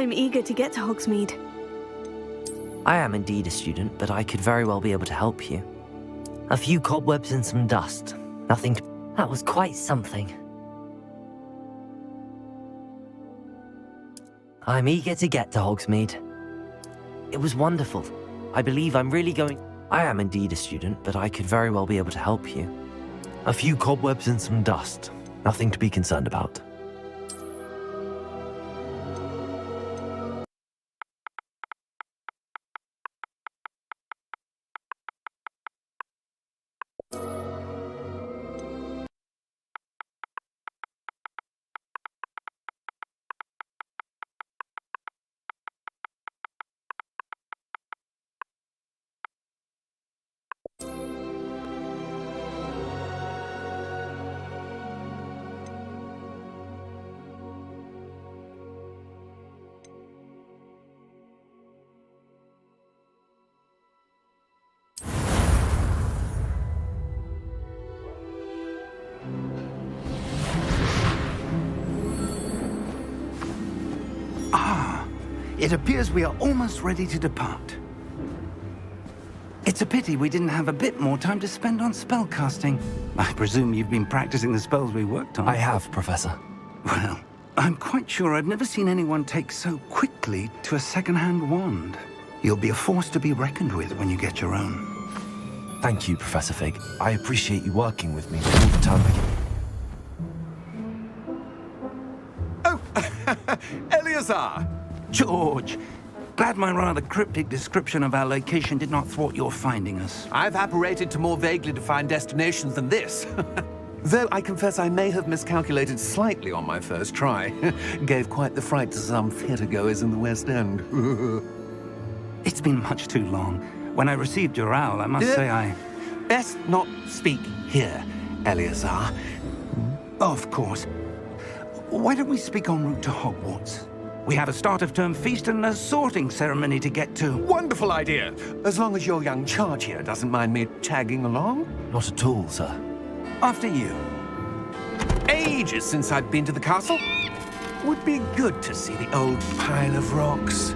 I'm eager to get to Hogsmeade. I am indeed a student, but I could very well be able to help you. A few cobwebs and some dust. Nothing to... That was quite something. I'm eager to get to Hogsmeade. It was wonderful. I believe I'm really going... I am indeed a student, but I could very well be able to help you. A few cobwebs and some dust. Nothing to be concerned about. It appears we are almost ready to depart. It's a pity we didn't have a bit more time to spend on spellcasting. I presume you've been practicing the spells we worked on. I have, Professor. Well, I'm quite sure I've never seen anyone take so quickly to a second-hand wand. You'll be a force to be reckoned with when you get your own. Thank you, Professor Fig. I appreciate you working with me all the time. Oh, Eleazar! George, glad my rather cryptic description of our location did not thwart your finding us. I've apparated to more vaguely defined destinations than this. Though I confess I may have miscalculated slightly on my first try. Gave quite the fright to some theatre-goers in the West End. It's been much too long. When I received your owl, I must say I... Best not speak here, Eleazar. Of course. Why don't we speak en route to Hogwarts? We have a start-of-term feast and a sorting ceremony to get to. Wonderful idea! As long as your young charge here doesn't mind me tagging along. Not at all, sir. After you. Ages since I've been to the castle. Would be good to see the old pile of rocks.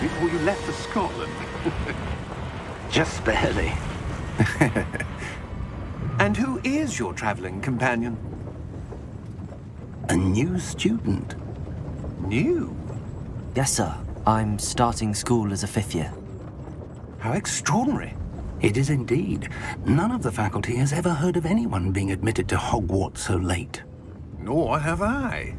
Before you left for Scotland. Just barely. And who is your traveling companion? A new student. New? Yes, sir. I'm starting school as a 5th year. How extraordinary. It is indeed. None of the faculty has ever heard of anyone being admitted to Hogwarts so late. Nor have I.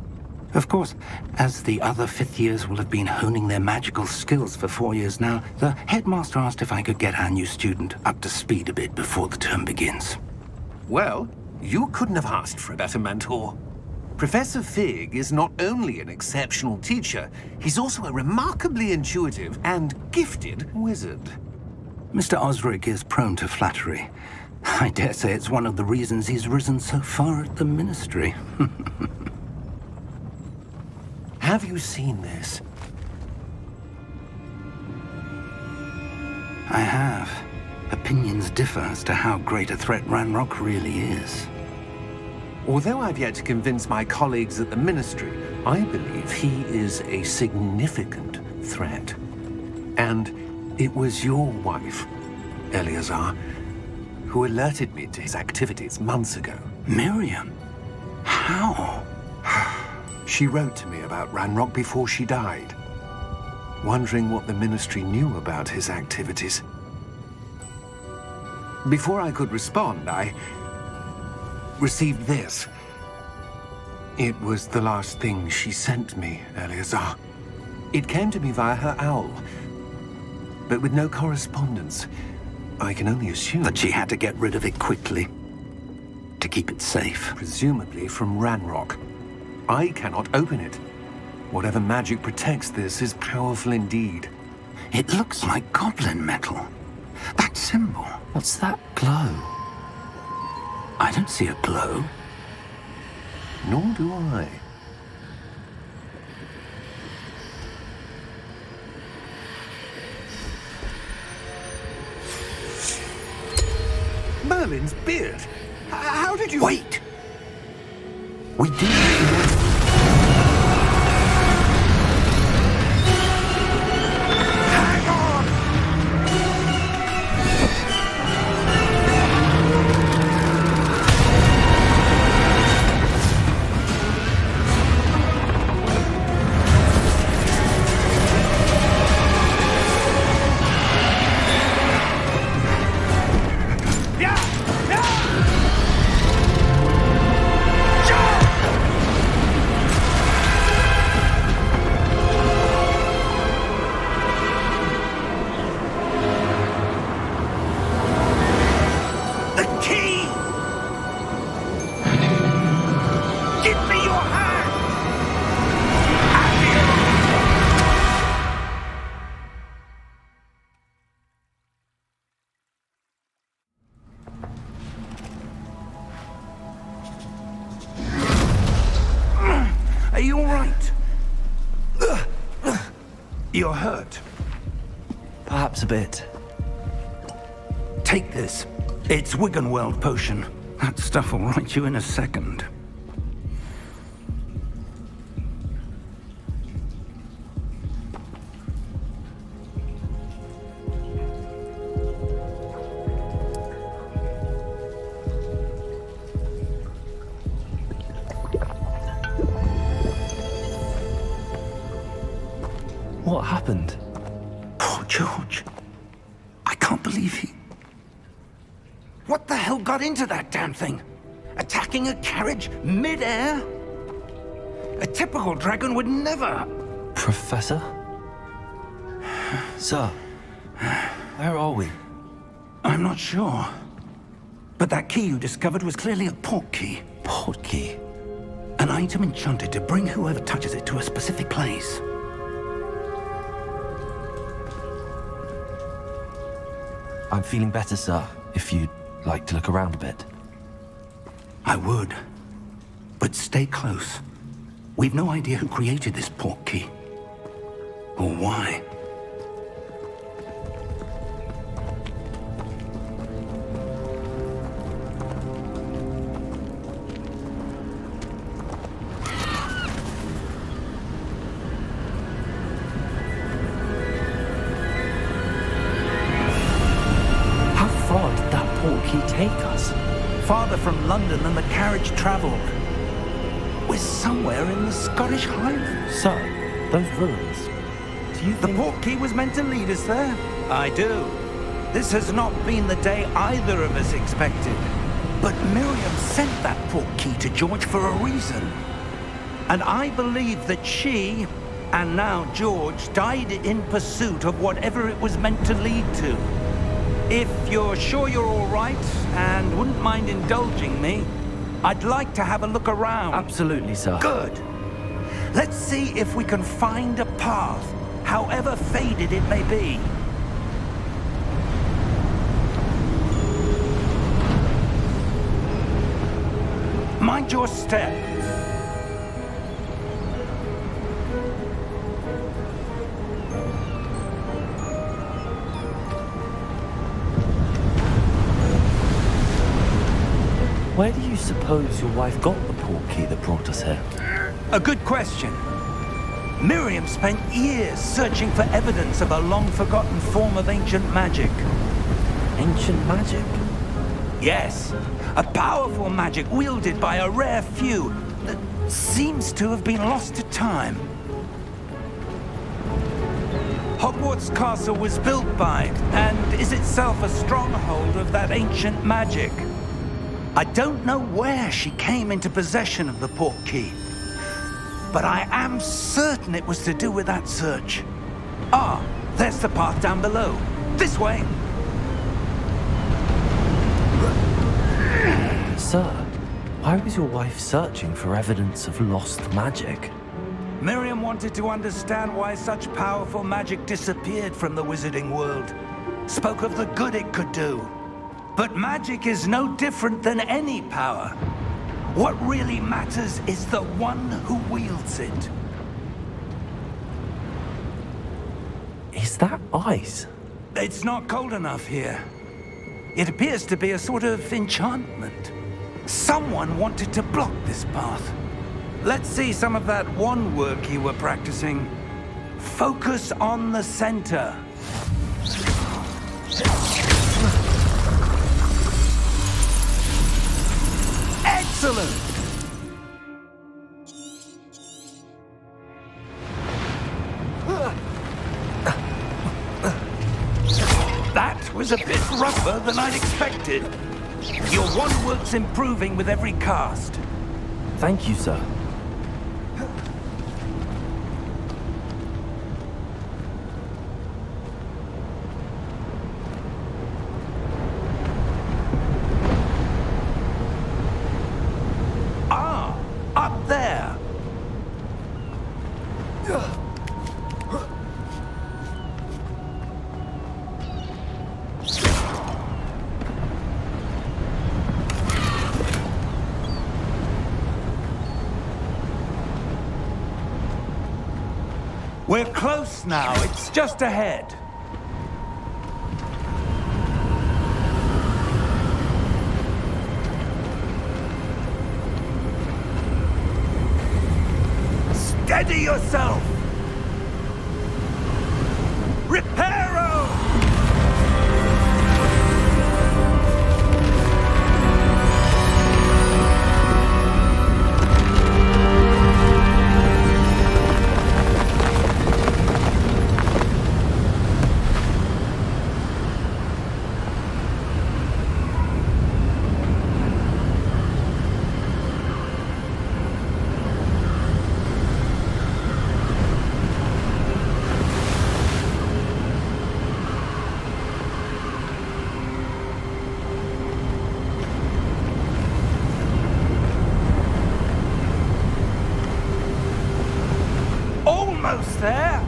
Of course, as the other 5th years will have been honing their magical skills for 4 years now, the headmaster asked if I could get our new student up to speed a bit before the term begins. Well, you couldn't have asked for a better mentor. Professor Fig is not only an exceptional teacher, he's also a remarkably intuitive and gifted wizard. Mr. Osric is prone to flattery. I dare say it's one of the reasons he's risen so far at the ministry. Have you seen this? I have. Opinions differ as to how great a threat Ranrock really is. Although I've yet to convince my colleagues at the Ministry, I believe he is a significant threat. And it was your wife, Eleazar, who alerted me to his activities months ago. Miriam? How? She wrote to me about Ranrock before she died, wondering what the Ministry knew about his activities. Before I could respond, I received this. It was the last thing she sent me, Eleazar. It came to me via her owl, but with no correspondence. I can only assume That she had to get rid of it quickly to keep it safe. presumably from Ranrock. I cannot open it. Whatever magic protects this is powerful indeed. It looks like goblin metal. That symbol. What's that glow? I don't see a glow. Nor do I. Merlin's beard. How did you... Wait! We do need to... Hang on! Are you all right? You're hurt. Perhaps a bit. Take this. It's Wiggenweld potion. That stuff will right you in a second. What happened? Poor George. I can't believe he... What the hell got into that damn thing? Attacking a carriage mid-air? A typical dragon would never... Professor? Sir, where are we? I'm not sure. But that key you discovered was clearly a port key. Port key? An item enchanted to bring whoever touches it to a specific place. I'm feeling better, sir, if you'd like to look around a bit. I would. But stay close. We've no idea who created this port key. Or why. How far did that port key take us? Farther from London than the carriage traveled. We're somewhere in the Scottish Highlands. Sir, those ruins. Do you The think... port key was meant to lead us there? I do. This has not been the day either of us expected. But Miriam sent that port key to George for a reason. And I believe that she, and now George, died in pursuit of whatever it was meant to lead to. If you're sure you're all right, and wouldn't mind indulging me, I'd like to have a look around. Absolutely, sir. Good. Let's see if we can find a path, however faded it may be. Mind your step. Where do you suppose your wife got the port key that brought us here? A good question. Miriam spent years searching for evidence of a long-forgotten form of ancient magic. Ancient magic? Yes, a powerful magic wielded by a rare few that seems to have been lost to time. Hogwarts Castle was built by, and is itself a stronghold of that ancient magic. I don't know where she came into possession of the portkey, but I am certain it was to do with that search. Ah, there's the path down below. This way! Sir, why was your wife searching for evidence of lost magic? Miriam wanted to understand why such powerful magic disappeared from the wizarding world. Spoke of the good it could do. But magic is no different than any power. What really matters is the one who wields it. Is that ice? It's not cold enough here. It appears to be a sort of enchantment. Someone wanted to block this path. Let's see some of that wand work you were practicing. Focus on the center. Excellent! That was a bit rougher than I'd expected. Your wand work's improving with every cast. Thank you, sir. Ah, up there. We're close now. It's just ahead. Steady yourself! Reparo! Almost there.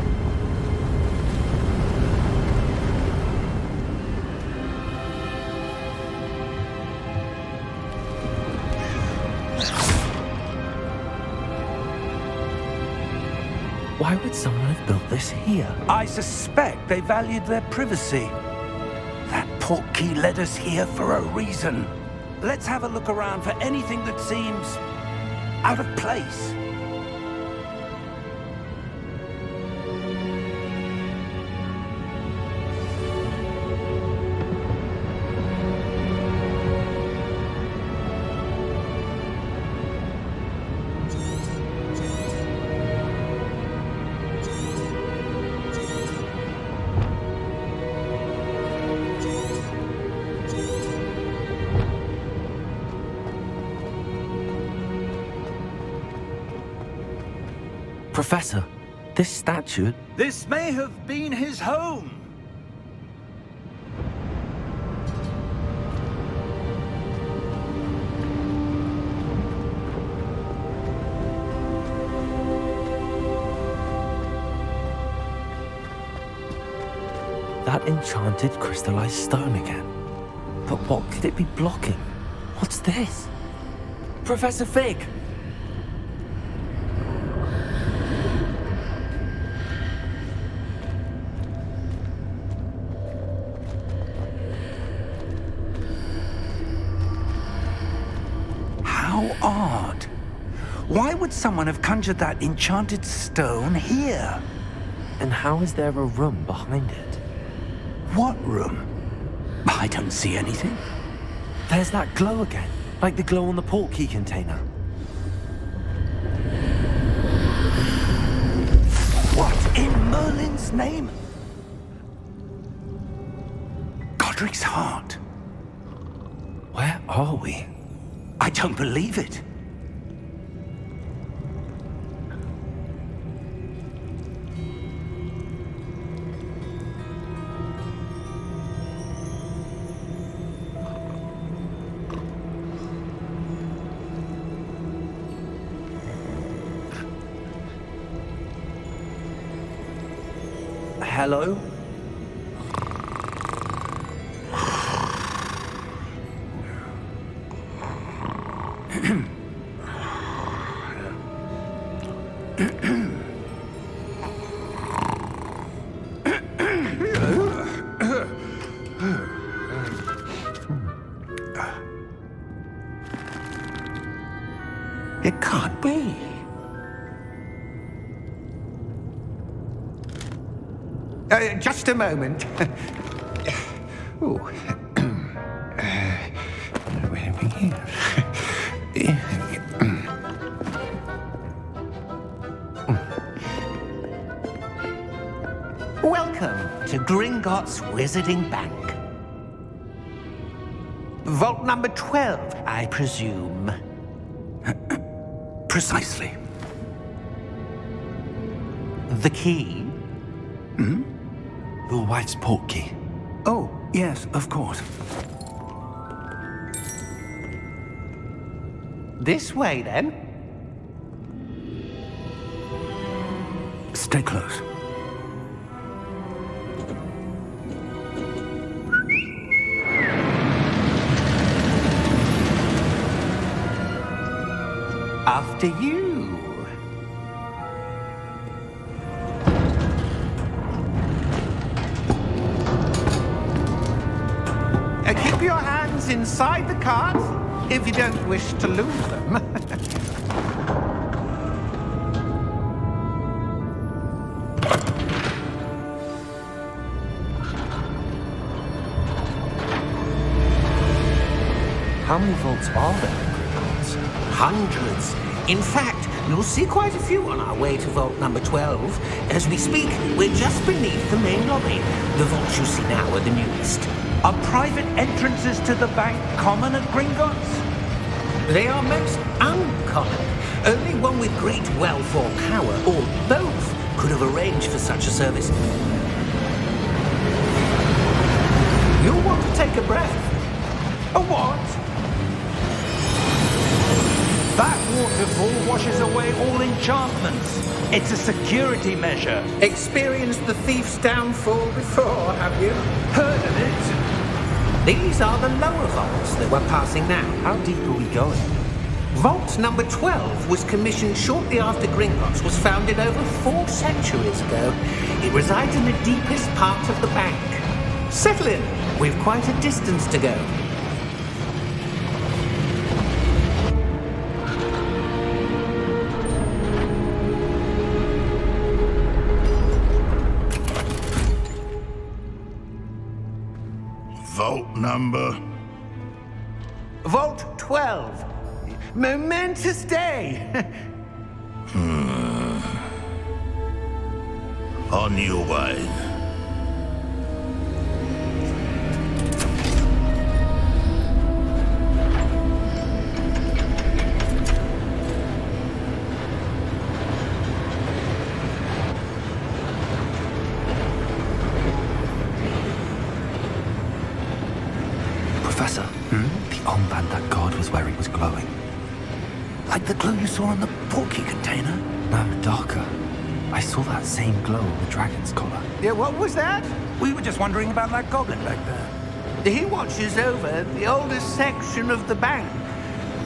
Why would someone have built this here? I suspect they valued their privacy. That portkey led us here for a reason. Let's have a look around for anything that seems out of place. Professor, this statue... This may have been his home. That enchanted crystallized stone again. But what could it be blocking? What's this? Professor Fig! How odd. Why would someone have conjured that enchanted stone here? And how is there a room behind it? What room? I don't see anything. There's that glow again, like the glow on the portkey container. What in Merlin's name? Godric's heart. Where are we? I don't believe it. Hello? It can't be. Just a moment. Ooh. Where are we here? Welcome to Gringotts Wizarding Bank. Vault number 12, I presume. Precisely. The key? Your wife's portkey. Oh, yes, of course. This way, then. Stay close. After you. Keep your hands inside the cart if you don't wish to lose them. How many vaults are there in Gringotts? Hundreds. In fact, you'll see quite a few on our way to vault number 12. As we speak, we're just beneath the main lobby. The vaults you see now are the newest. Are private entrances to the bank common at Gringotts? They are most uncommon. Only one with great wealth or power, or both, could have arranged for such a service. You'll want to take a breath. A what? That waterfall washes away all enchantments. It's a security measure. Experienced the thief's downfall before, have you? Heard of it? These are the lower vaults that we're passing now. How deep are we going? Vault number 12 was commissioned shortly after Gringotts was founded over 4 centuries ago. It resides in the deepest part of the bank. Settle in. We've quite a distance to go. Vault number? Vault 12. Momentous day. On your way. Professor, the armband that guard was wearing was glowing. Like the glow you saw on the portkey container? No, darker. I saw that same glow on the dragon's collar. Yeah, what was that? We were just wondering about that goblin back there. He watches over the oldest section of the bank.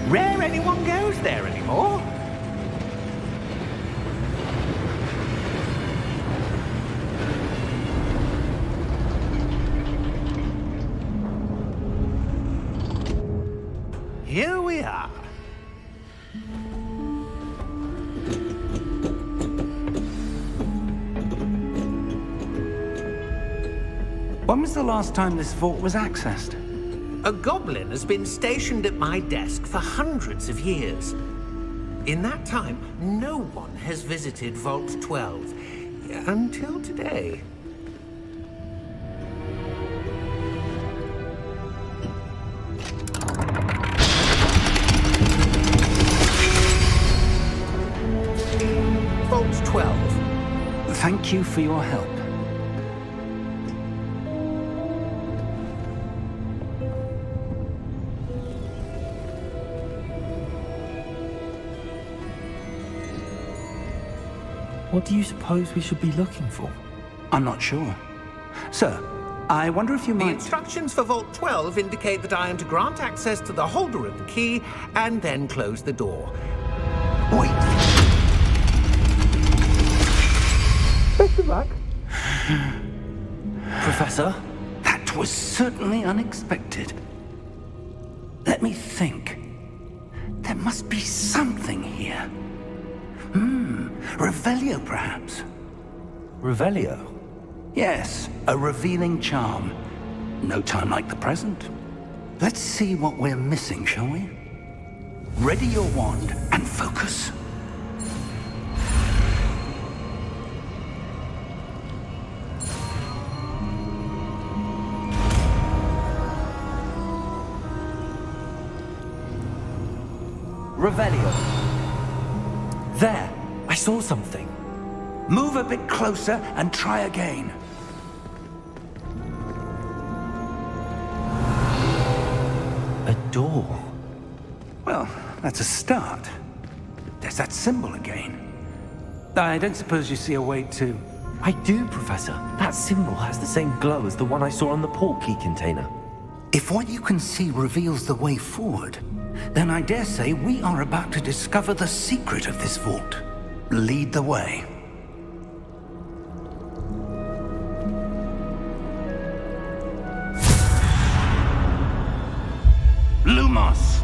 Rare anyone goes there anymore. Here we are. When was the last time this vault was accessed? A goblin has been stationed at my desk for hundreds of years. In that time, no one has visited Vault 12. Until today. Vault 12. Thank you for your help. What do you suppose we should be looking for? I'm not sure. Sir, I wonder if you The might... instructions for Vault 12 indicate that I am to grant access to the holder of the key and then close the door. Wait. Best of luck. Professor? That was certainly unexpected. Let me think. There must be something here. Revelio, perhaps? Revelio? Yes, a revealing charm. No time like the present. Let's see what we're missing, shall we? Ready your wand and focus. Revelio. There! I saw something. Move a bit closer and try again. A door. Well, that's a start. There's that symbol again. I don't suppose you see a way to... I do, Professor. That symbol has the same glow as the one I saw on the port key container. If what you can see reveals the way forward, then I dare say we are about to discover the secret of this vault. Lead the way. Lumos!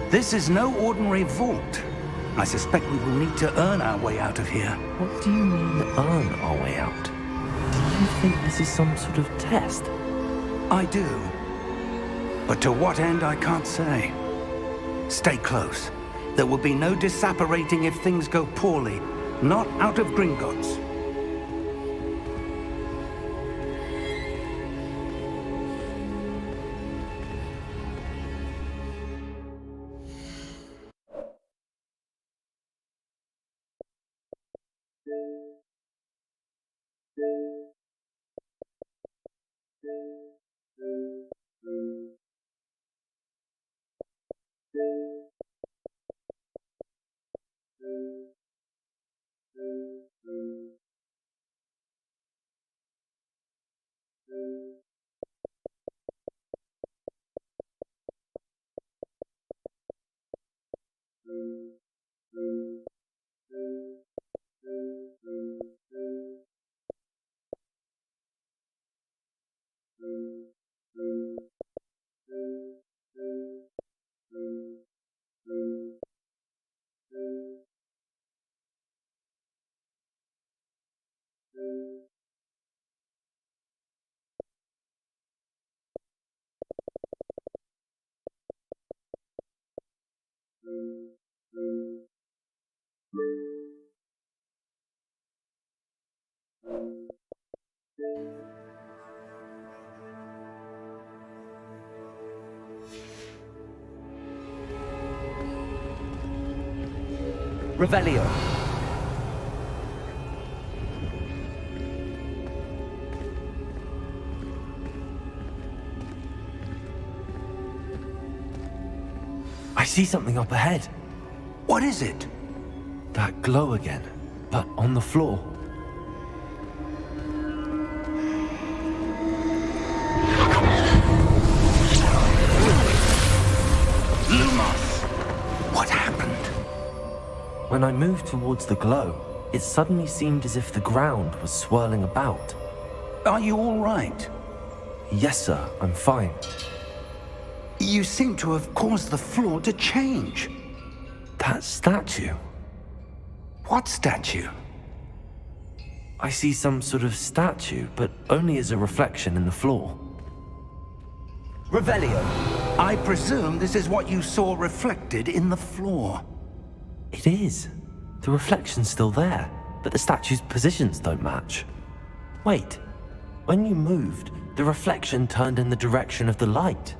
This is no ordinary vault. I suspect we will need to earn our way out of here. What do you mean, earn our way out? Do you think this is some sort of test? I do. But to what end, I can't say. Stay close. There will be no disapparating if things go poorly. Not out of Gringotts. Revelio. I see something up ahead. What is it? That glow again, but on the floor. Lumos! What happened? When I moved towards the glow, it suddenly seemed as if the ground was swirling about. Are you all right? Yes, sir, I'm fine. You seem to have caused the floor to change. That statue. What statue? I see some sort of statue, but only as a reflection in the floor. Revelio. I presume this is what you saw reflected in the floor. It is. The reflection's still there, but the statue's positions don't match. Wait, when you moved, the reflection turned in the direction of the light.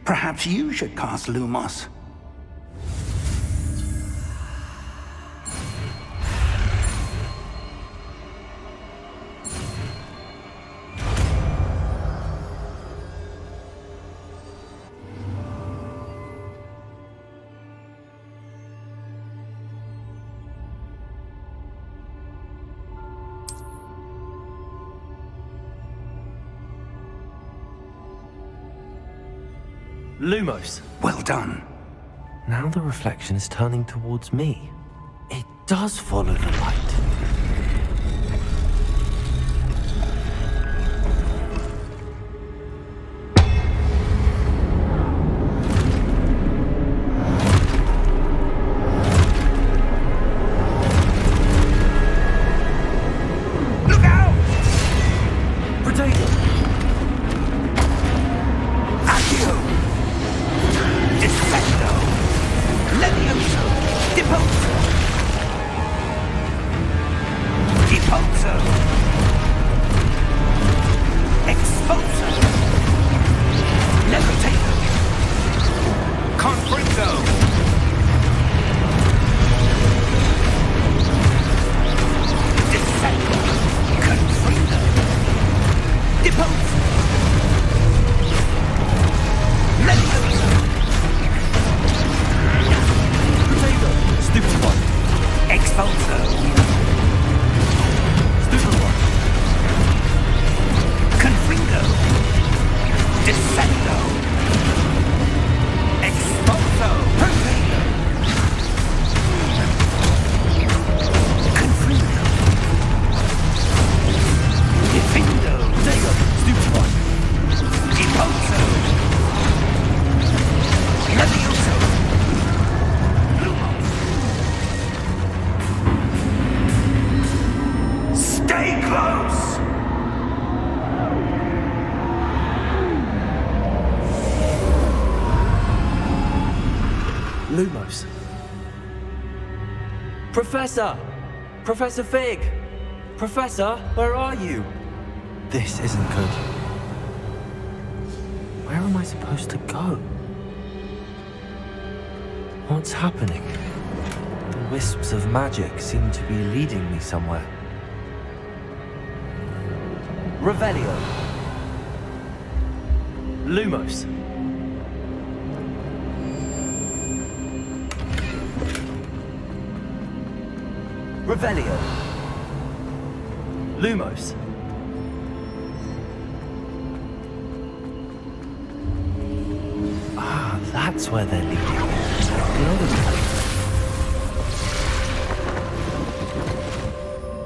Perhaps you should cast Lumos. Lumos. Well done. Now the reflection is turning towards me. It does follow the light. Look out! Potato! Accio! Defendo! Levioso! Deposo! Deposo! Exposo! Levitato! Confringo! Descendo! Confringo! Deposo! Levioso! Potato! Stupid one! Exposo! Stupid one! Confringo! Descendo! Exposo! Perfecto! Confringo! Defendo! Potato! Stupid one! Deposo! Levioso! Lumos! Stay close! Lumos. Professor! Professor Fig! Professor, where are you? This isn't good. Where am I supposed to go? What's happening? The wisps of magic seem to be leading me somewhere. Revelio. Lumos. Revelio. Lumos. Ah, that's where they're leading. The other way.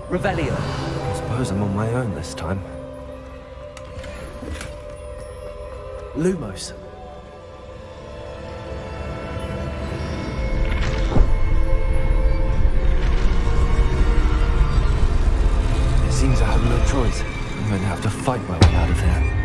Revelio. I suppose I'm on my own this time. Lumos. It seems I have no choice. I'm going to have to fight my way out of here.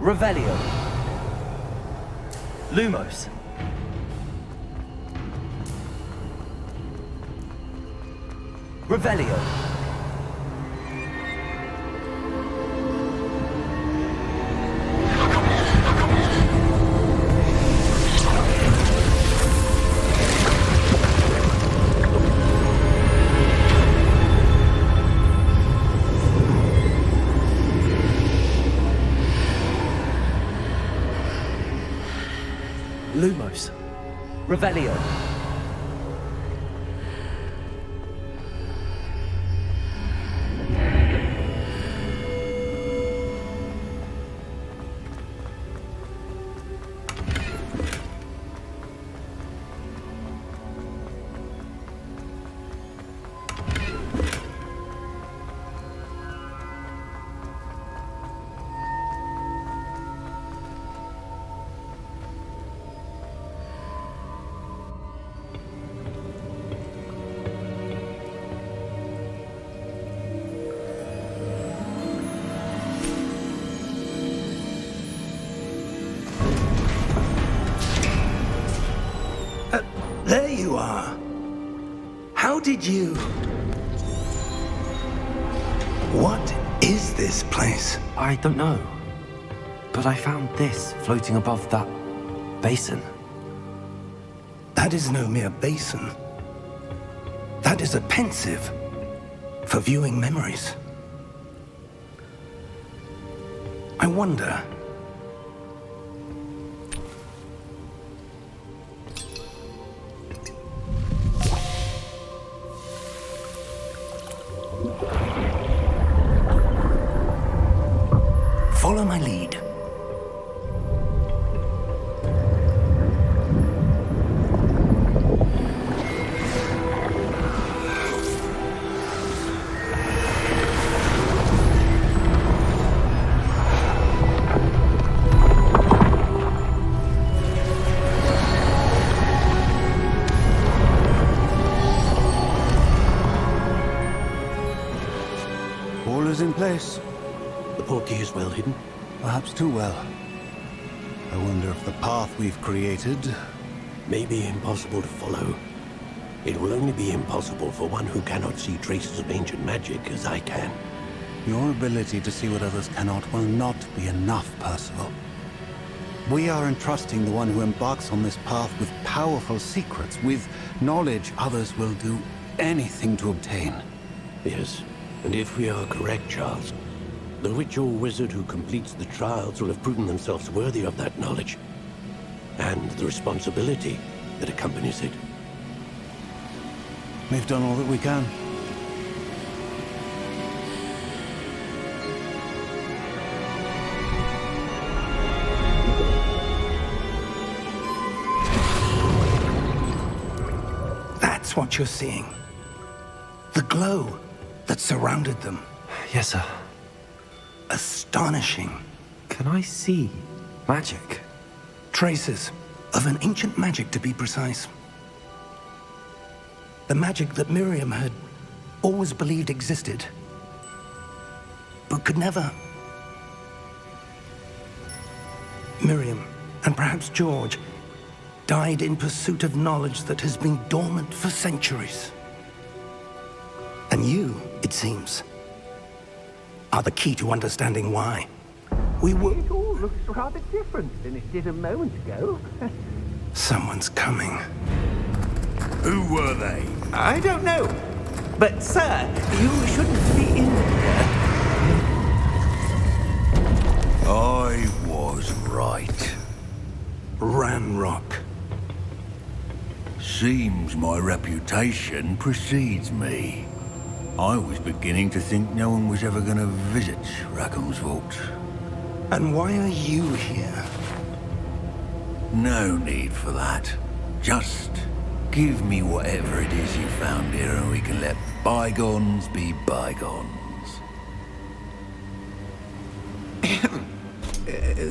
Revelio. Lumos. Revelio. Lumos. Revelio. There you are. How did you... What is this place? I don't know. But I found this floating above that basin. That is no mere basin. That is a pensive for viewing memories. I wonder... Follow my lead. All is in place. The portkey is well hidden. Perhaps too well. I wonder if the path we've created... May be impossible to follow. It will only be impossible for one who cannot see traces of ancient magic as I can. Your ability to see what others cannot will not be enough, Percival. We are entrusting the one who embarks on this path with powerful secrets, with knowledge others will do anything to obtain. Yes, and if we are correct, Charles, the witch or wizard who completes the trials will have proven themselves worthy of that knowledge, and the responsibility that accompanies it. We've done all that we can. That's what you're seeing. The glow that surrounded them. Yes, sir. Astonishing. Can I see magic? Traces of an ancient magic, to be precise. The magic that Miriam had always believed existed, but could never. Miriam, and perhaps George, died in pursuit of knowledge that has been dormant for centuries. And you, it seems, are the key to understanding why. We were... It all looks rather different than it did a moment ago. Someone's coming. Who were they? I don't know. But, sir, you shouldn't be in here. I was right. Ranrock. Seems my reputation precedes me. I was beginning to think no one was ever going to visit Rackham's vault. And why are you here? No need for that. Just give me whatever it is you found here and we can let bygones be bygones.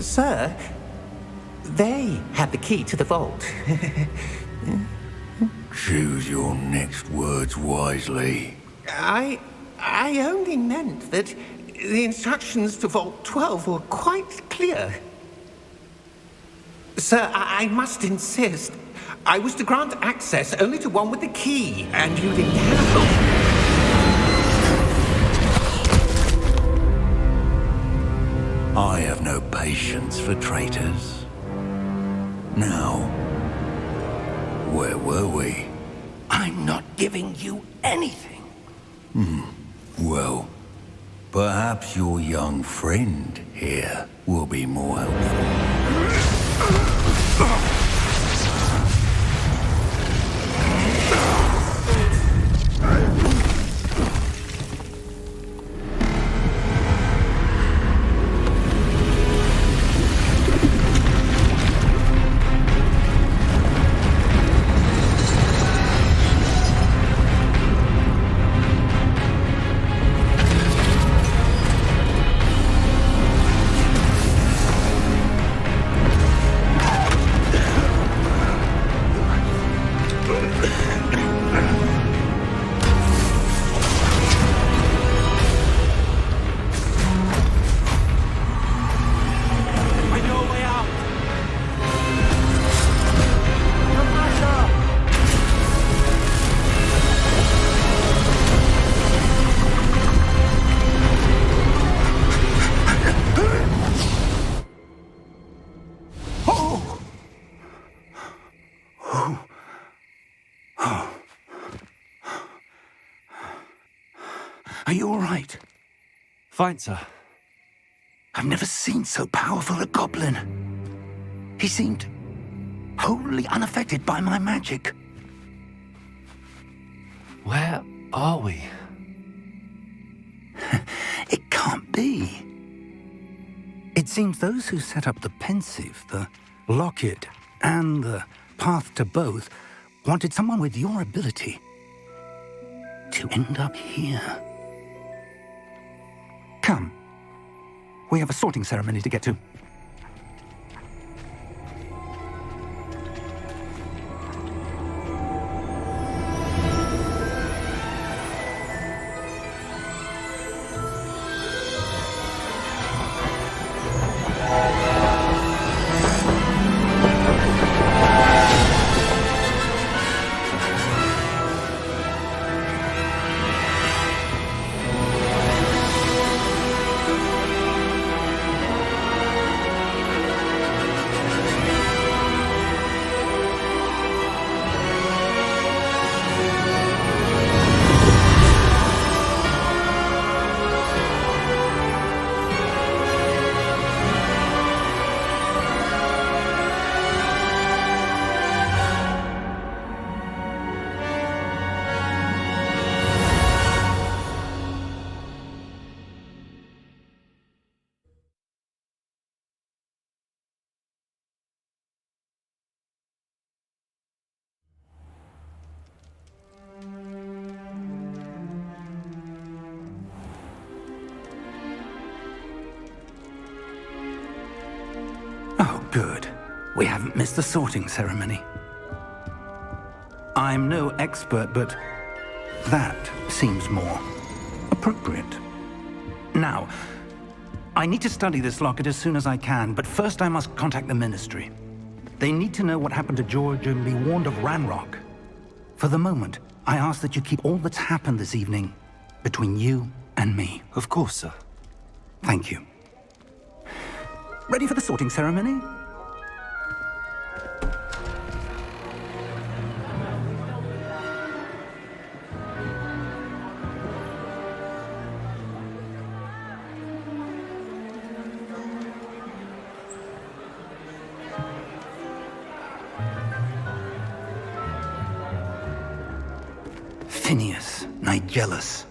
Sir, they had the key to the vault. Choose your next words wisely. I only meant that the instructions to Vault 12 were quite clear. Sir, I must insist. I was to grant access only to one with the key, and you didn't have. I have no patience for traitors. Now, where were we? I'm not giving you anything. Well, perhaps your young friend here will be more helpful. Are you all right? Fine, sir. I've never seen so powerful a goblin. He seemed wholly unaffected by my magic. Where are we? It can't be. It seems those who set up the pensive, the locket, and the path to both wanted someone with your ability to end up here. Come. We have a sorting ceremony to get to. Oh, good. We haven't missed the sorting ceremony. I'm no expert, but that seems more appropriate. Now, I need to study this locket as soon as I can, but first I must contact the Ministry. They need to know what happened to George and be warned of Ranrock. For the moment, I ask that you keep all that's happened this evening between you and me. Of course, sir. Thank you. Ready for the sorting ceremony? Phineas, Nigellus,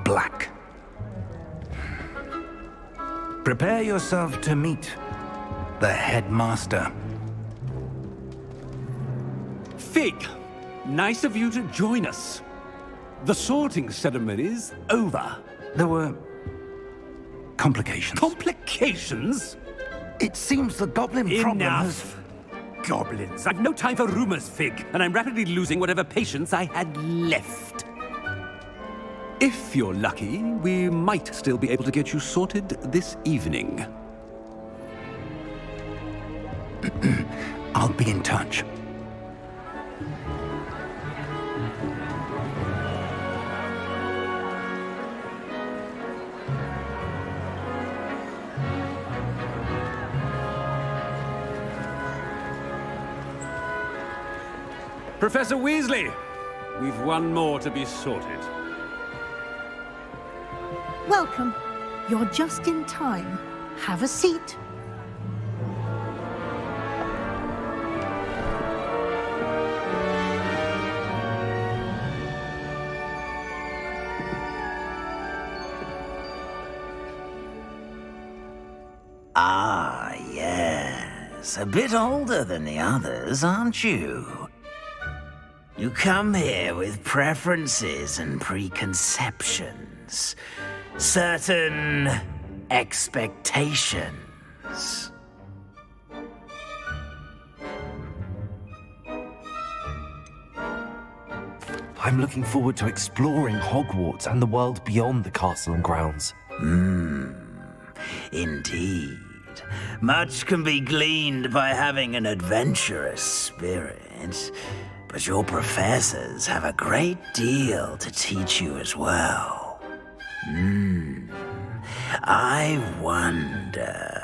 Black. Prepare yourself to meet the headmaster. Fig, nice of you to join us. The sorting ceremony's over. There were complications. Complications? It seems the goblin problem has... Enough. Goblins. I've no time for rumors, Fig, and I'm rapidly losing whatever patience I had left. If you're lucky, we might still be able to get you sorted this evening. I'll be in touch. Professor Weasley, we've one more to be sorted. Welcome. You're just in time. Have a seat. Ah, yes. A bit older than the others, aren't you? You come here with preferences and preconceptions. Certain expectations. I'm looking forward to exploring Hogwarts and the world beyond the castle and grounds. Indeed. Much can be gleaned by having an adventurous spirit, but your professors have a great deal to teach you as well. I wonder...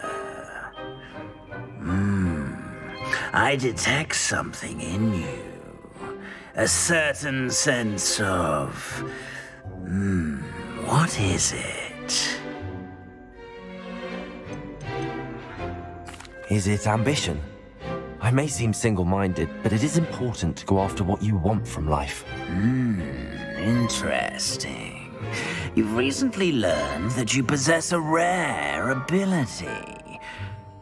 I detect something in you. A certain sense of... what is it? Is it ambition? I may seem single-minded, but it is important to go after what you want from life. Interesting. You've recently learned that you possess a rare ability.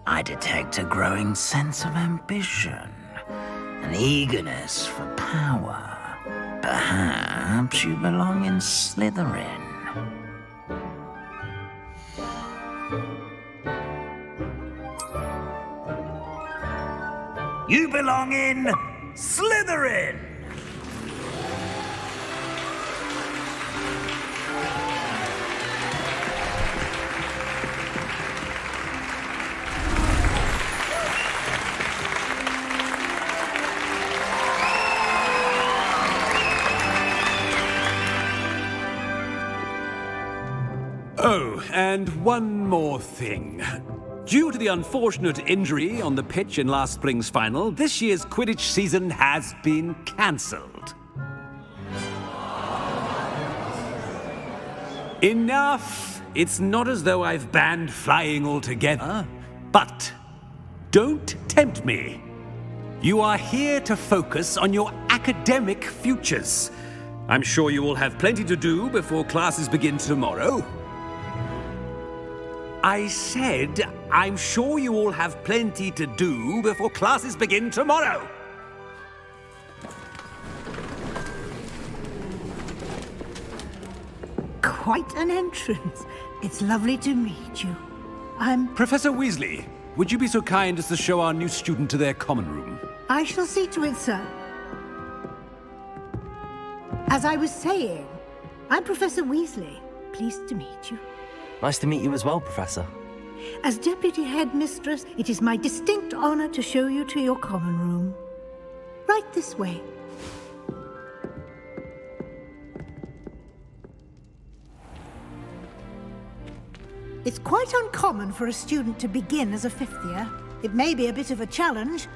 I detect a growing sense of ambition, an eagerness for power. Perhaps you belong in Slytherin. You belong in Slytherin! Oh, and one more thing. Due to the unfortunate injury on the pitch in last spring's final, this year's Quidditch season has been cancelled. Enough! It's not as though I've banned flying altogether. But don't tempt me. You are here to focus on your academic futures. I'm sure you will have plenty to do before classes begin tomorrow. I said, I'm sure you all have plenty to do before classes begin tomorrow. Quite an entrance. It's lovely to meet you. Professor Weasley, would you be so kind as to show our new student to their common room? I shall see to it, sir. As I was saying, I'm Professor Weasley. Pleased to meet you. Nice to meet you as well, Professor. As Deputy Headmistress, it is my distinct honor to show you to your common room. Right this way. It's quite uncommon for a student to begin as a fifth year. It may be a bit of a challenge,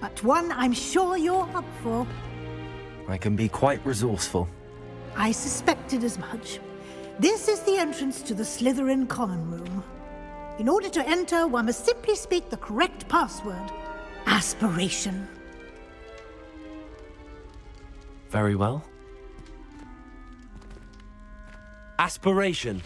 but one I'm sure you're up for. I can be quite resourceful. I suspected as much. This is the entrance to the Slytherin common room. In order to enter, one must simply speak the correct password. Aspiration. Very well. Aspiration.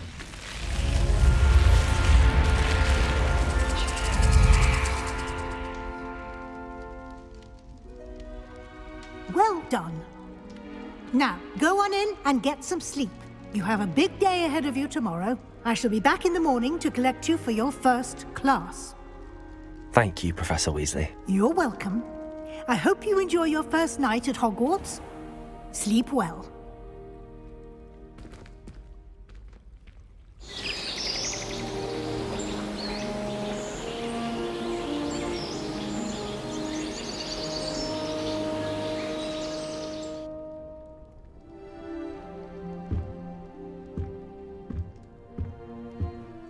Well done. Now, go on in and get some sleep. You have a big day ahead of you tomorrow. I shall be back in the morning to collect you for your first class. Thank you, Professor Weasley. You're welcome. I hope you enjoy your first night at Hogwarts. Sleep well.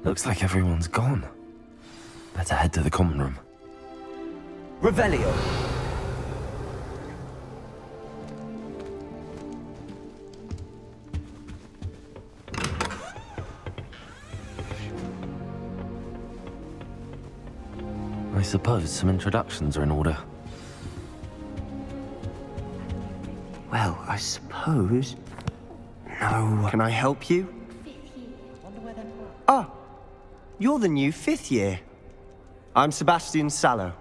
Looks like everyone's gone. Better head to the common room. Revelio. I suppose some introductions are in order. Well, I suppose... No. Can I help you? Ah, you're the new 5th year. I'm Sebastian Sallow.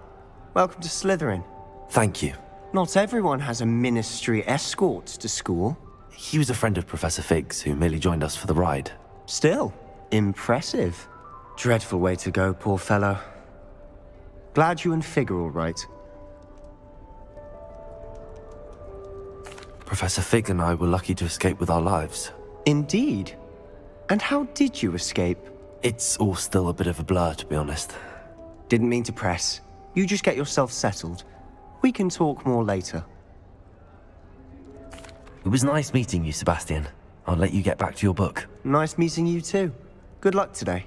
Welcome to Slytherin. Thank you. Not everyone has a ministry escort to school. He was a friend of Professor Fig's who merely joined us for the ride. Still, impressive. Dreadful way to go, poor fellow. Glad you and Fig are all right. Professor Fig and I were lucky to escape with our lives. Indeed. And how did you escape? It's all still a bit of a blur, to be honest. Didn't mean to press. You just get yourself settled. We can talk more later. It was nice meeting you, Sebastian. I'll let you get back to your book. Nice meeting you too. Good luck today.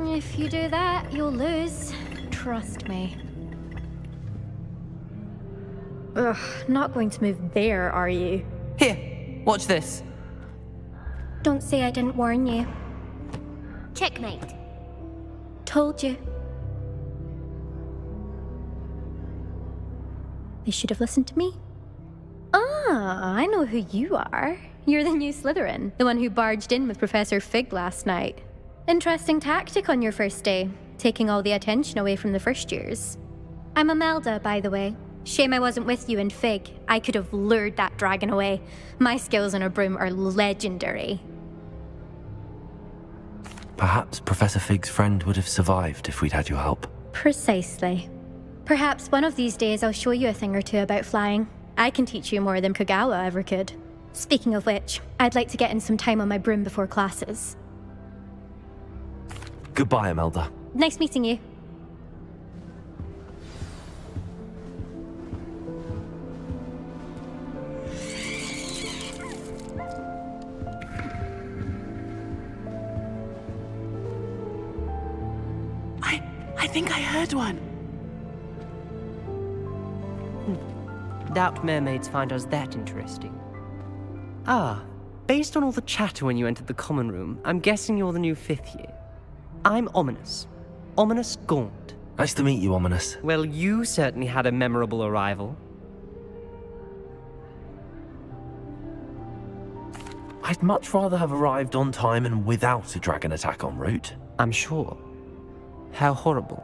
If you do that, you'll lose. Trust me. Ugh, not going to move there, are you? Here, watch this. Don't say I didn't warn you. Checkmate. Told you. They should have listened to me. Ah, I know who you are. You're the new Slytherin, the one who barged in with Professor Fig last night. Interesting tactic on your first day, taking all the attention away from the first years. I'm Imelda, by the way. Shame I wasn't with you in Fig. I could have lured that dragon away. My skills on a broom are legendary. Perhaps Professor Fig's friend would have survived if we'd had your help. Precisely. Perhaps one of these days I'll show you a thing or two about flying. I can teach you more than Kagawa ever could. Speaking of which, I'd like to get in some time on my broom before classes. Goodbye, Imelda. Nice meeting you. I think I heard one. Doubt mermaids find us that interesting. Ah, based on all the chatter when you entered the common room, I'm guessing you're the new 5th year. I'm Ominous. Ominous Gaunt. Nice to meet you, Ominous. Well, you certainly had a memorable arrival. I'd much rather have arrived on time and without a dragon attack en route. I'm sure. How horrible.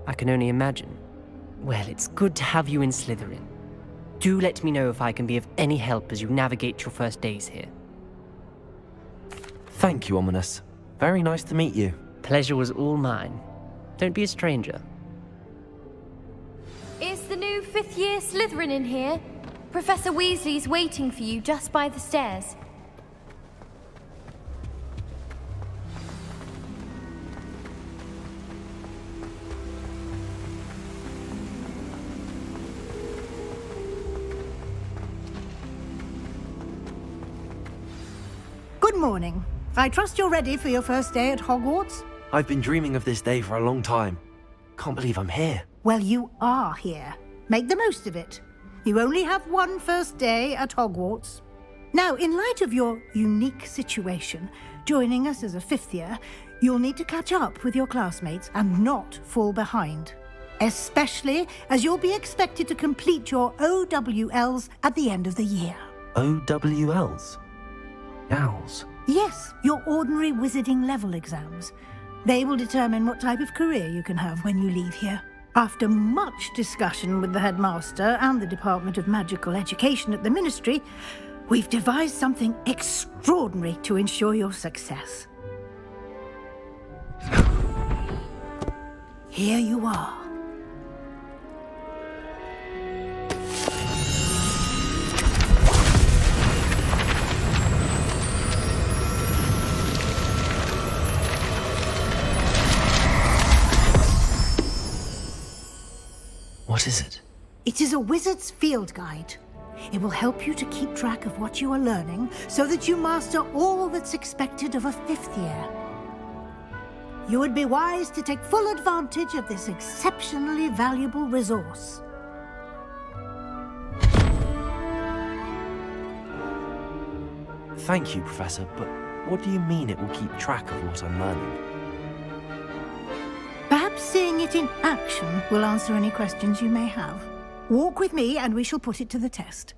I can only imagine. Well, it's good to have you in Slytherin. Do let me know if I can be of any help as you navigate your first days here. Thank you, Ominous. Very nice to meet you. Pleasure was all mine. Don't be a stranger. Is the new 5th year Slytherin in here? Professor Weasley's waiting for you just by the stairs. Good morning. I trust you're ready for your first day at Hogwarts? I've been dreaming of this day for a long time. Can't believe I'm here. Well, you are here. Make the most of it. You only have one first day at Hogwarts. Now, in light of your unique situation, joining us as a 5th year, you'll need to catch up with your classmates and not fall behind. Especially as you'll be expected to complete your OWLs at the end of the year. OWLs? Owls? Yes, your ordinary wizarding level exams. They will determine what type of career you can have when you leave here. After much discussion with the headmaster and the Department of Magical Education at the Ministry, we've devised something extraordinary to ensure your success. Here you are. What is it? It is a wizard's field guide. It will help you to keep track of what you are learning so that you master all that's expected of a 5th year. You would be wise to take full advantage of this exceptionally valuable resource. Thank you, Professor, but what do you mean it will keep track of what I'm learning? Perhaps seeing it in action will answer any questions you may have. Walk with me and we shall put it to the test.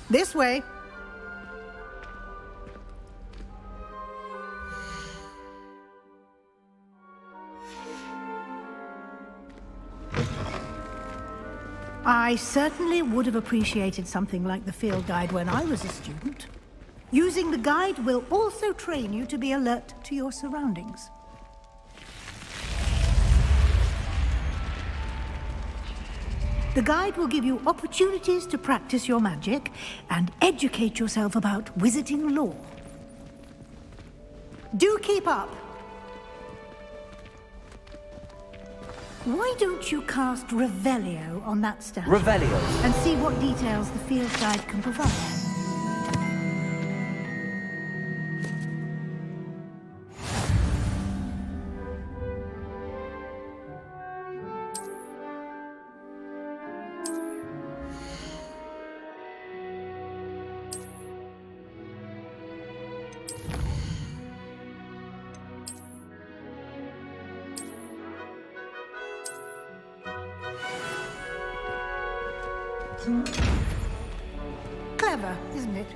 This way. I certainly would have appreciated something like the field guide when I was a student. Using the guide will also train you to be alert to your surroundings. The guide will give you opportunities to practice your magic and educate yourself about wizarding lore. Do keep up! Why don't you cast Revelio on that statue? Revelio? And see what details the field guide can provide. Clever, isn't it?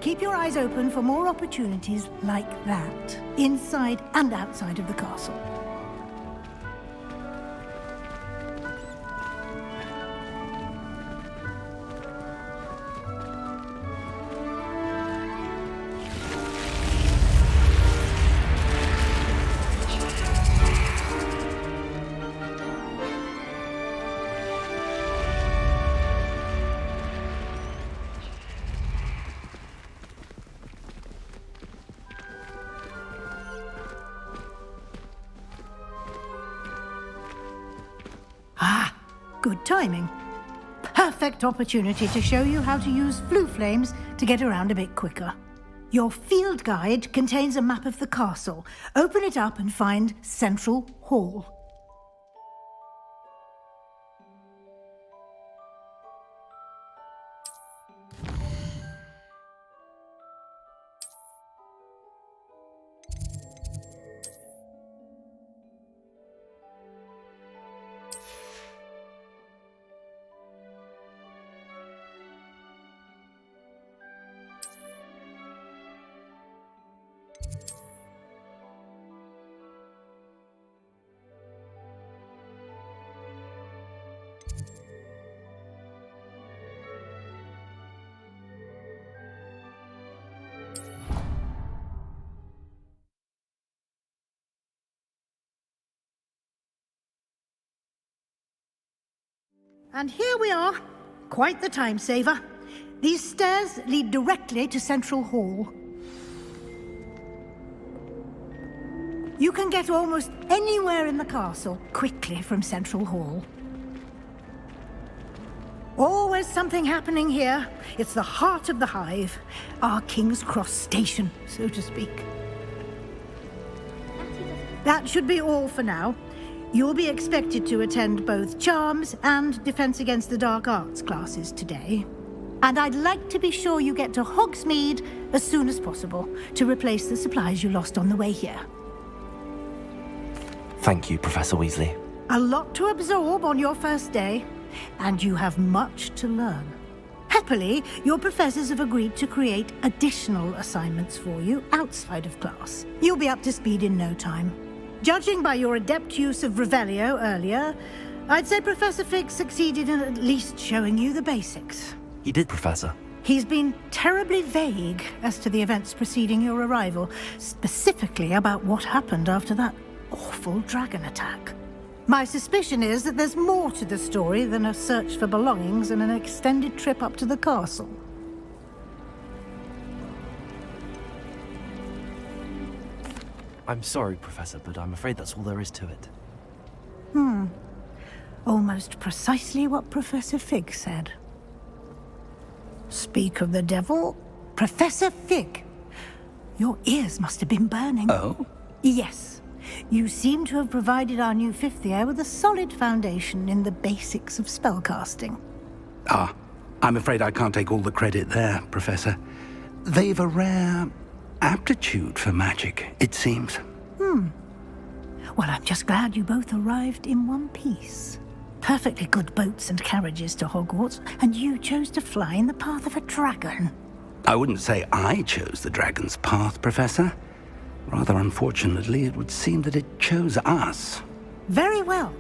Keep your eyes open for more opportunities like that, inside and outside of the castle. Good timing. Perfect opportunity to show you how to use flue flames to get around a bit quicker. Your field guide contains a map of the castle. Open it up and find Central Hall. And here we are. Quite the time saver. These stairs lead directly to Central Hall. You can get almost anywhere in the castle quickly from Central Hall. Always something happening here. It's the heart of the hive. Our King's Cross station, so to speak. That should be all for now. You'll be expected to attend both Charms and Defense Against the Dark Arts classes today. And I'd like to be sure you get to Hogsmeade as soon as possible to replace the supplies you lost on the way here. Thank you, Professor Weasley. A lot to absorb on your first day, and you have much to learn. Happily, your professors have agreed to create additional assignments for you outside of class. You'll be up to speed in no time. Judging by your adept use of Revelio earlier, I'd say Professor Fig succeeded in at least showing you the basics. He did, Professor. He's been terribly vague as to the events preceding your arrival, specifically about what happened after that awful dragon attack. My suspicion is that there's more to the story than a search for belongings and an extended trip up to the castle. I'm sorry, Professor, but I'm afraid that's all there is to it. Almost precisely what Professor Fig said. Speak of the devil, Professor Fig. Your ears must have been burning. Oh? Yes. You seem to have provided our new fifth year with a solid foundation in the basics of spellcasting. Ah, I'm afraid I can't take all the credit there, Professor. They've a rare aptitude for magic, it seems. Well, I'm just glad you both arrived in one piece. Perfectly good boats and carriages to Hogwarts, and you chose to fly in the path of a dragon. I wouldn't say I chose the dragon's path, Professor. Rather unfortunately, it would seem that it chose us. Very well.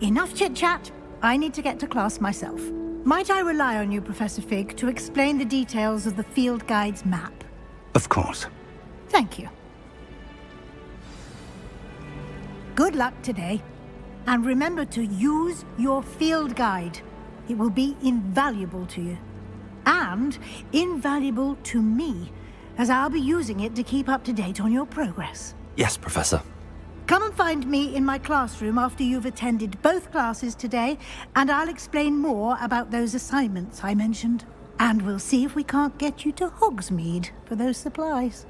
Enough chit-chat. I need to get to class myself. Might I rely on you, Professor Fig, to explain the details of the field guide's map? Of course. Thank you. Good luck today. And remember to use your field guide. It will be invaluable to you. And invaluable to me, as I'll be using it to keep up to date on your progress. Yes, Professor. Come and find me in my classroom after you've attended both classes today, and I'll explain more about those assignments I mentioned. And we'll see if we can't get you to Hogsmeade for those supplies.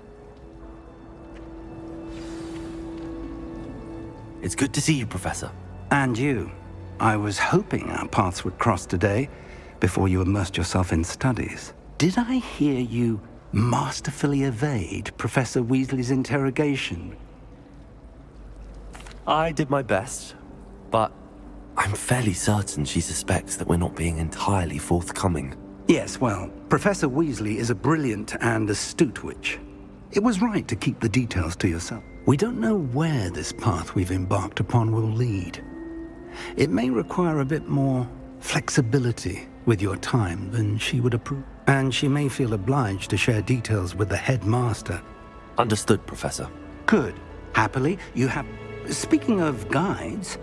It's good to see you, Professor. And you. I was hoping our paths would cross today, before you immersed yourself in studies. Did I hear you masterfully evade Professor Weasley's interrogation? I did my best, but I'm fairly certain she suspects that we're not being entirely forthcoming. Yes, well, Professor Weasley is a brilliant and astute witch. It was right to keep the details to yourself. We don't know where this path we've embarked upon will lead. It may require a bit more flexibility with your time than she would approve. And she may feel obliged to share details with the headmaster. Understood, Professor. Good. Happily, you have... Speaking of guides,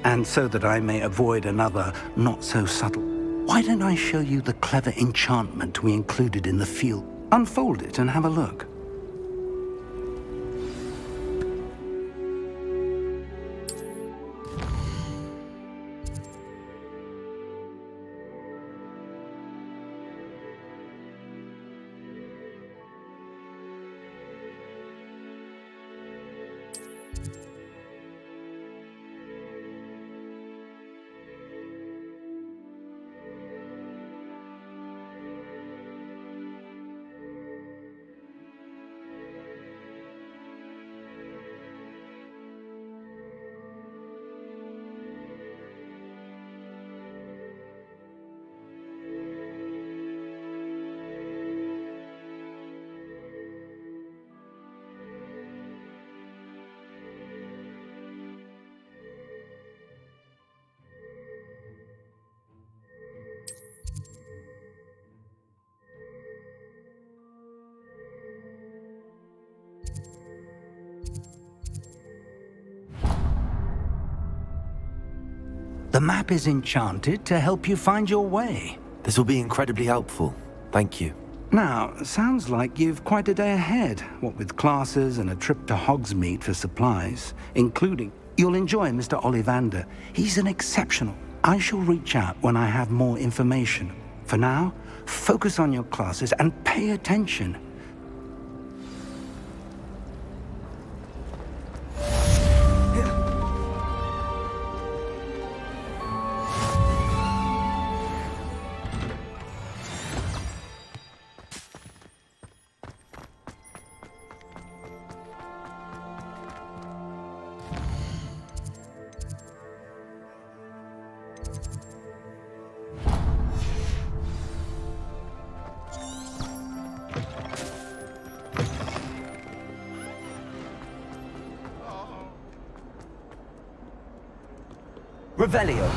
and so that I may avoid another not-so-subtle, why don't I show you the clever enchantment we included in the field? Unfold it and have a look. The map is enchanted to help you find your way. This will be incredibly helpful. Thank you. Now, sounds like you've quite a day ahead, what with classes and a trip to Hogsmeade for supplies, including... You'll enjoy Mr. Ollivander. He's an exceptional. I shall reach out when I have more information. For now, focus on your classes and pay attention. Revelio.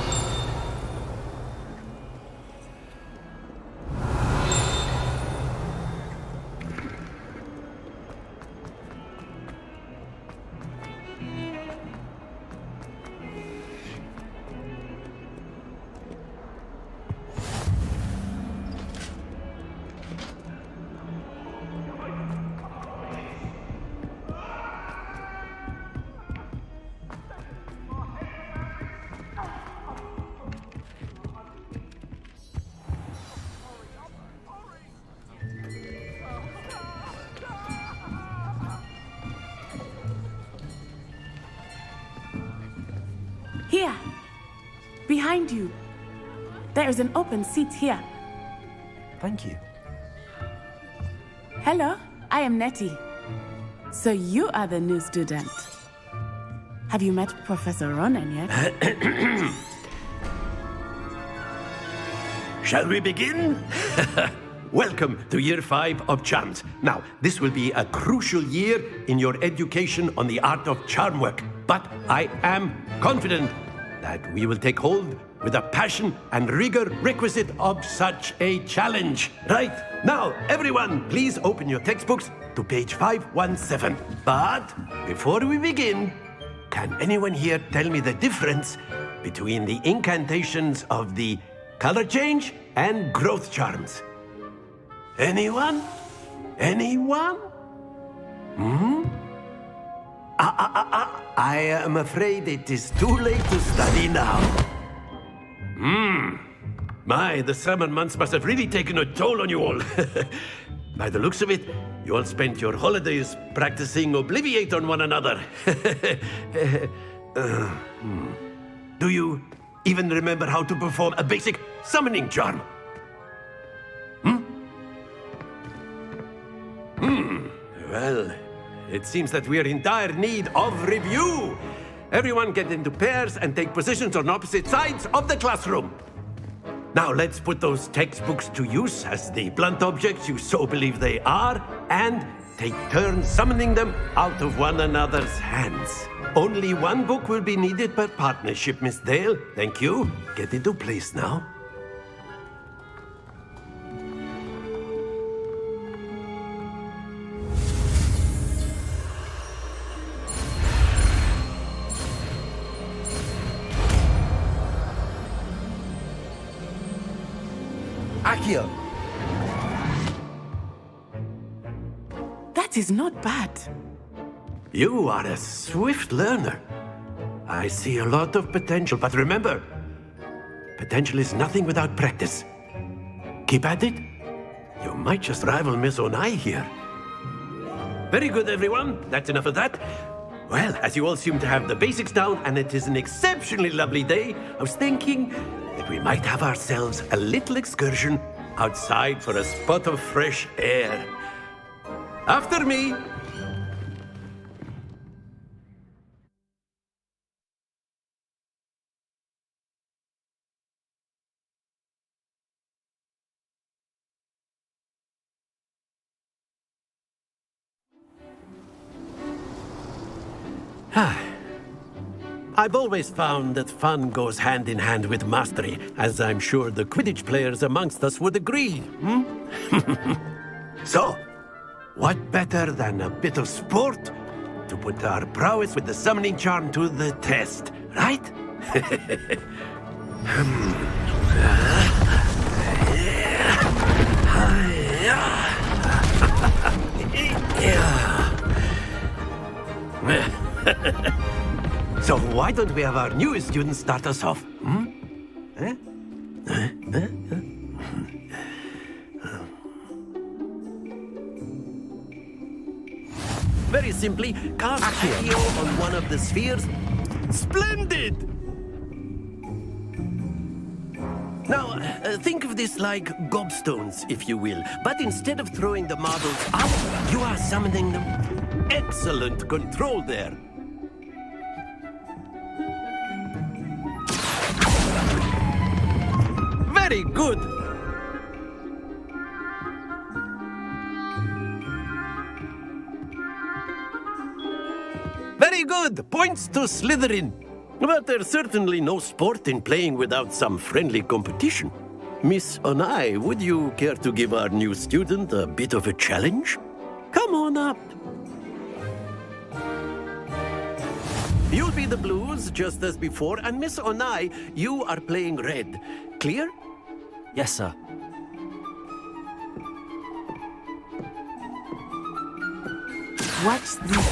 Here. Behind you. There is an open seat here. Thank you. Hello, I am Nettie. So you are the new student. Have you met Professor Ronan yet? Shall we begin? Welcome to Year 5 of Charms. Now, this will be a crucial year in your education on the art of charm work. But I am confident that we will take hold with the passion and rigor requisite of such a challenge. Right, now, everyone, please open your textbooks to page 517. But before we begin, can anyone here tell me the difference between the incantations of the color change and growth charms? Anyone? Anyone? I am afraid it is too late to study now. My, the summer months must have really taken a toll on you all. By the looks of it, you all spent your holidays practicing Obliviate on one another. Do you even remember how to perform a basic summoning charm? Well, it seems that we are in dire need of review. Everyone get into pairs and take positions on opposite sides of the classroom. Now let's put those textbooks to use as the blunt objects you so believe they are, and take turns summoning them out of one another's hands. Only one book will be needed per partnership, Miss Dale. Thank you. Get into place now. Accio! That is not bad. You are a swift learner. I see a lot of potential, but remember, potential is nothing without practice. Keep at it. You might just rival Miss Onai here. Very good, everyone. That's enough of that. Well, as you all seem to have the basics down, and it is an exceptionally lovely day, I was thinking that we might have ourselves a little excursion outside for a spot of fresh air. After me. I've always found that fun goes hand in hand with mastery, as I'm sure the Quidditch players amongst us would agree. So, what better than a bit of sport to put our prowess with the summoning charm to the test, right? So why don't we have our newest student start us off? Very simply, cast Accio on one of the spheres. Splendid! Now, think of this like gobstones, if you will. But instead of throwing the marbles out, you are summoning them. Excellent control there. Very good. Very good. Points to Slytherin. But there's certainly no sport in playing without some friendly competition. Miss Onai, would you care to give our new student a bit of a challenge? Come on up. You'll be the blues, just as before, and Miss Onai, you are playing red. Clear? Yes, sir. What's this?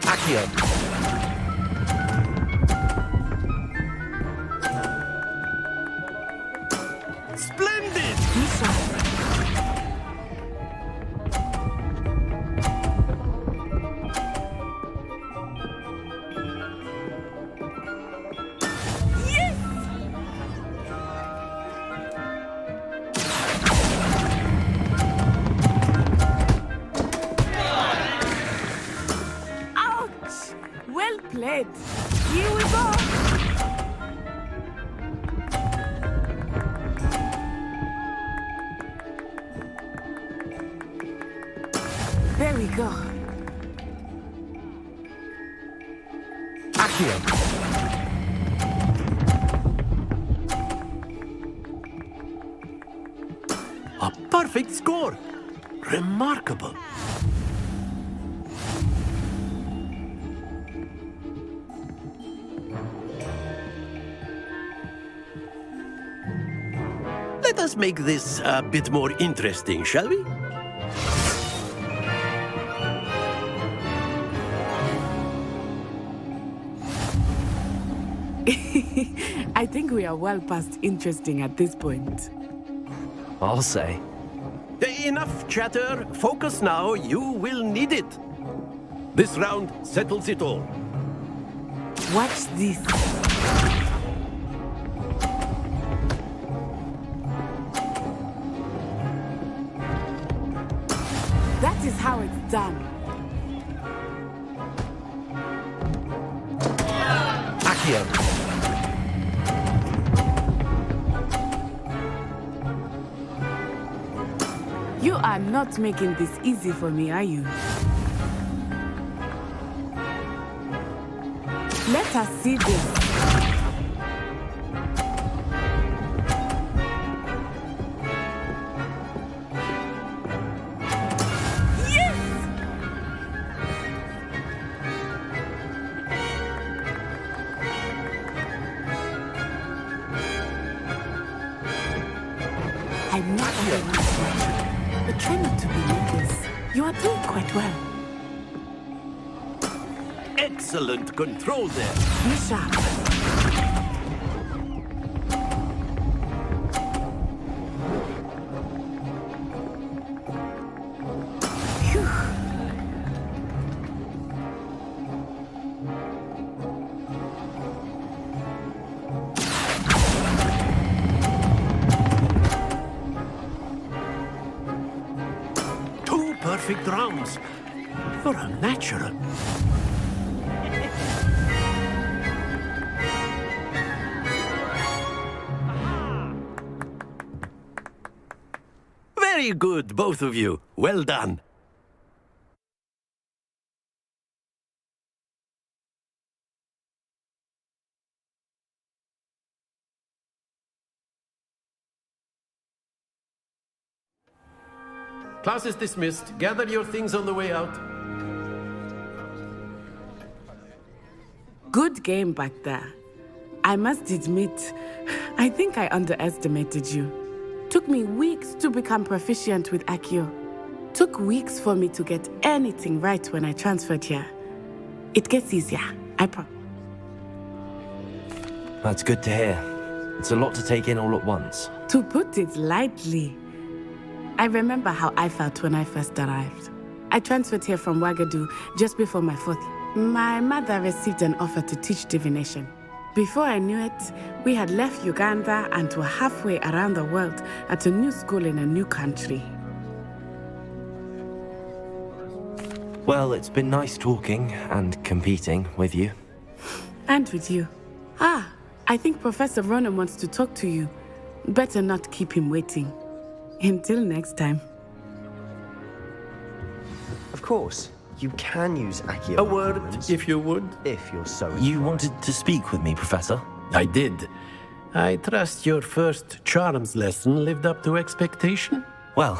Accio! right, here we go. There we go. A perfect score. Remarkable. Let us make this a bit more interesting, shall we? I think we are well past interesting at this point. I'll say. Enough chatter. Focus now. You will need it. This round settles it all. Watch this. That is how it's done. Accio. You are not making this easy for me, are you? Let us see this. I'm not underestimating, but try not to be nervous. You are doing quite well. Excellent control there. Be sharp. Phew. Perfect rounds. You're a natural. Very good, both of you. Well done. Class is dismissed. Gather your things on the way out. Good game back there. I must admit, I think I underestimated you. Took me weeks to become proficient with Accio. Took weeks for me to get anything right when I transferred here. It gets easier, I promise. That's good to hear. It's a lot to take in all at once. To put it lightly, I remember how I felt when I first arrived. I transferred here from Wagadu just before my 4th. My mother received an offer to teach divination. Before I knew it, we had left Uganda and were halfway around the world at a new school in a new country. Well, it's been nice talking and competing with you. And with you. Ah, I think Professor Ronan wants to talk to you. Better not keep him waiting. Until next time. Of course, you can use Accio. A word, if you would. If you're so You wanted to speak with me, Professor? I did. I trust your first charms lesson lived up to expectation? Well,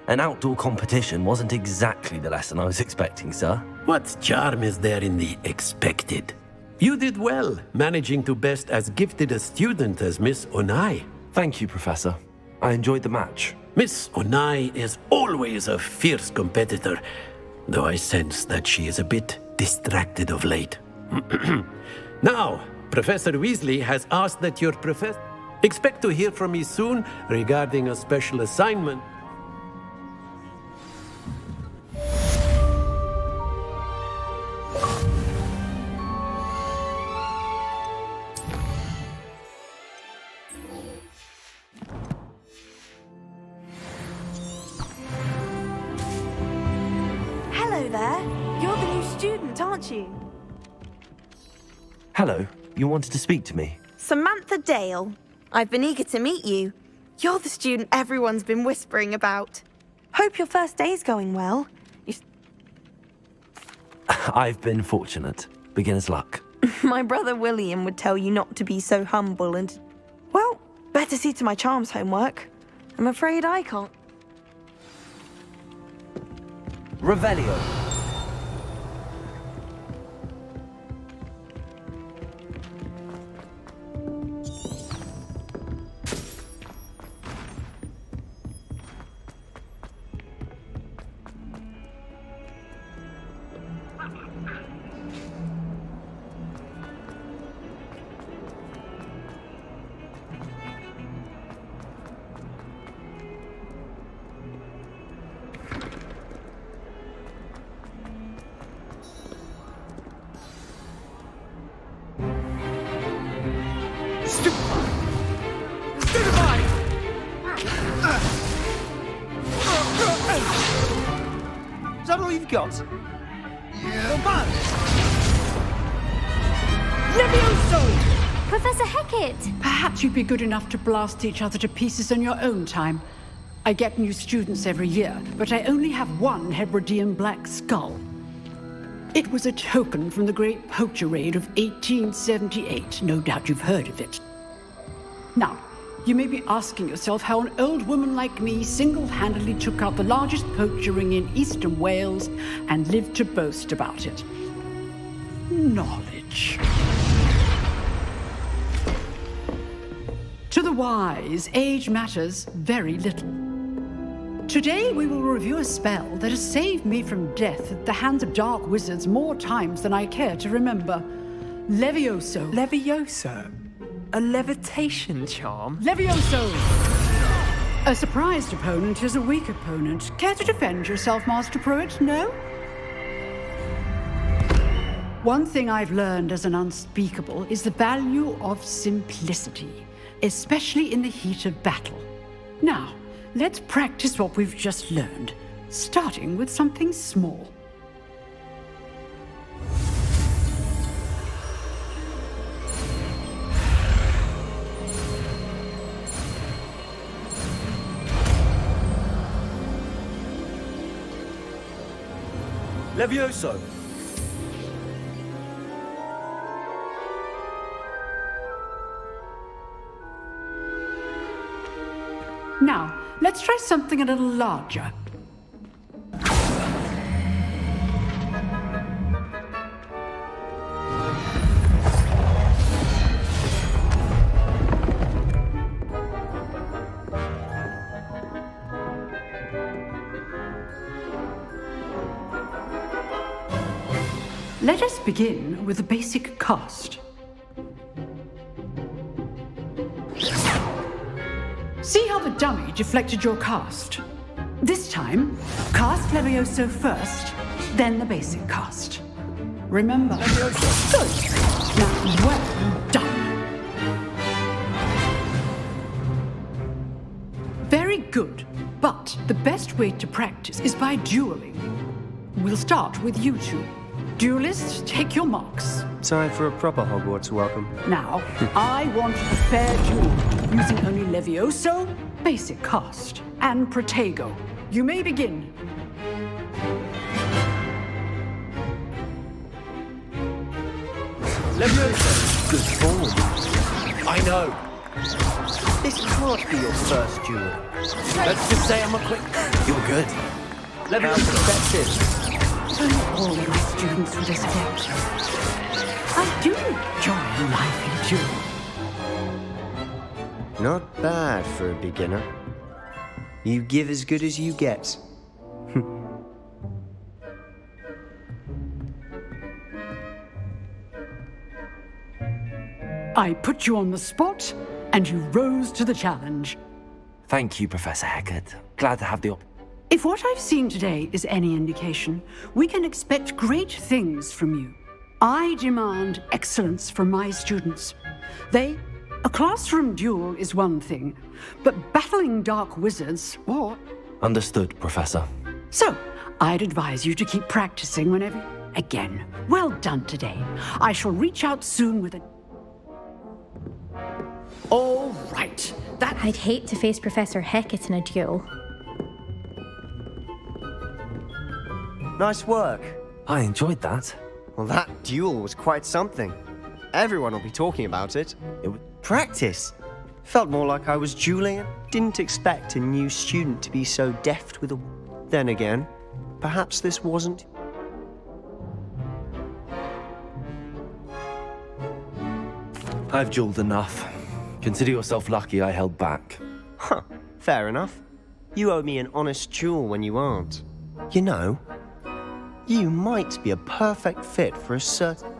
an outdoor competition wasn't exactly the lesson I was expecting, sir. What charm is there in the expected? You did well, managing to best as gifted a student as Miss Onai. Thank you, Professor. I enjoyed the match. Miss Onai is always a fierce competitor, though I sense that she is a bit distracted of late. Now, Professor Weasley has asked that your professor expect to hear from me soon regarding a special assignment. Hello there. You're the new student, aren't you? Hello, you wanted to speak to me? Samantha Dale. I've been eager to meet you. You're the student everyone's been whispering about. Hope your first day's going well. I've been fortunate. Beginner's luck. My brother William would tell you not to be so humble and... Well, better see to my charms homework. I'm afraid I can't. Revelio. Is that all you've got? Yeah. Levioso! Professor Hecat! Perhaps you'd be good enough to blast each other to pieces in your own time. I get new students every year, but I only have one Hebridean black skull. It was a token from the Great Poacher Raid of 1878. No doubt you've heard of it. Now, you may be asking yourself how an old woman like me single-handedly took out the largest poacher ring in eastern Wales and lived to boast about it. Knowledge. To the wise, age matters very little. Today we will review a spell that has saved me from death at the hands of dark wizards more times than I care to remember. Levioso. Levioso? A levitation charm? Levioso! A surprised opponent is a weak opponent. Care to defend yourself, Master Pruitt? No? One thing I've learned as an unspeakable is the value of simplicity, especially in the heat of battle. Now, let's practice what we've just learned, starting with something small. Levioso! Now, let's try something a little larger. Let us begin with a basic cast. See how the dummy deflected your cast? This time, cast Levioso first, then the basic cast. Remember. Levioso. Good. Now, well done. Very good. But the best way to practice is by dueling. We'll start with you two. Duelists, take your marks. Time for a proper Hogwarts welcome. Now, I want a fair duel, using only Levioso, basic cast, and Protego. You may begin. Levioso! Good form. I know. This can't be your first duel. Let's just say I'm a quick... You're good. Levioso, effective. Only all my students would escape. I do enjoy a lively duel. Not bad for a beginner. You give as good as you get. I put you on the spot, and you rose to the challenge. Thank you, Professor Hecat. Glad to have the If what I've seen today is any indication, we can expect great things from you. I demand excellence from my students. A classroom duel is one thing, but battling dark wizards, or... Understood, Professor. So, I'd advise you to keep practicing whenever... Again, well done today. I shall reach out soon with a... All right. I'd hate to face Professor Hecat in a duel. Nice work. I enjoyed that. Well, that duel was quite something. Everyone will be talking about it. It was practice. Felt more like I was dueling. Didn't expect a new student to be so deft with a... Then again, perhaps this wasn't... I've dueled enough. Consider yourself lucky I held back. Huh, fair enough. You owe me an honest duel when you aren't. You know, you might be a perfect fit for a certain...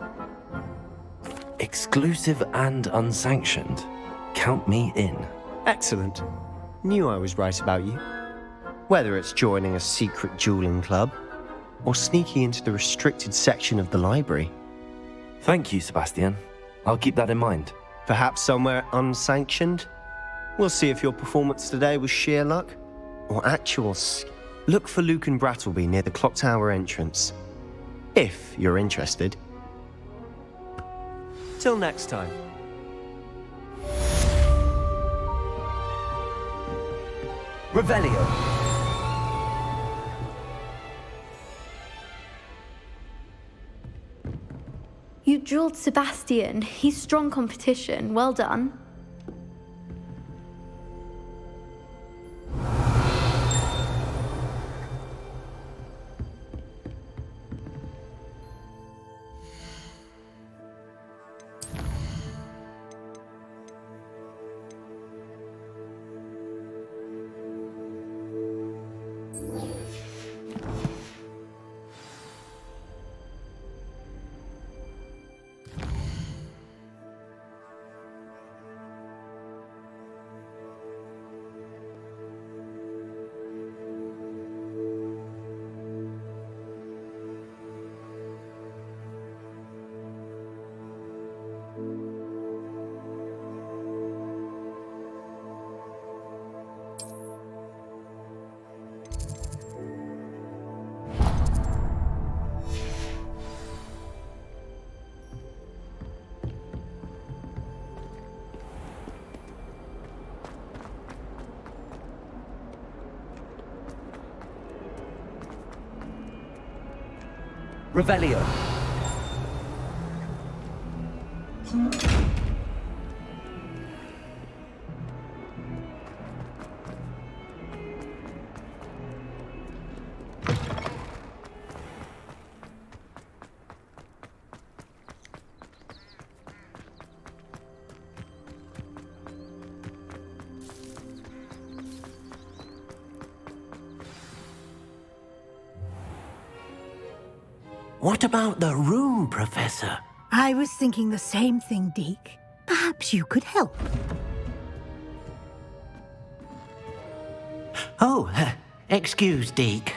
Exclusive and unsanctioned. Count me in. Excellent. Knew I was right about you. Whether it's joining a secret dueling club, or sneaking into the restricted section of the library. Thank you, Sebastian. I'll keep that in mind. Perhaps somewhere unsanctioned? We'll see if your performance today was sheer luck, or actual Look for Luke and Brattleby near the clock tower entrance. If you're interested. Till next time. Revelio. You dueled Sebastian. He's strong competition. Well done. Revelio. What about the room, Professor? I was thinking the same thing, Deke. Perhaps you could help. Oh, excuse, Deke.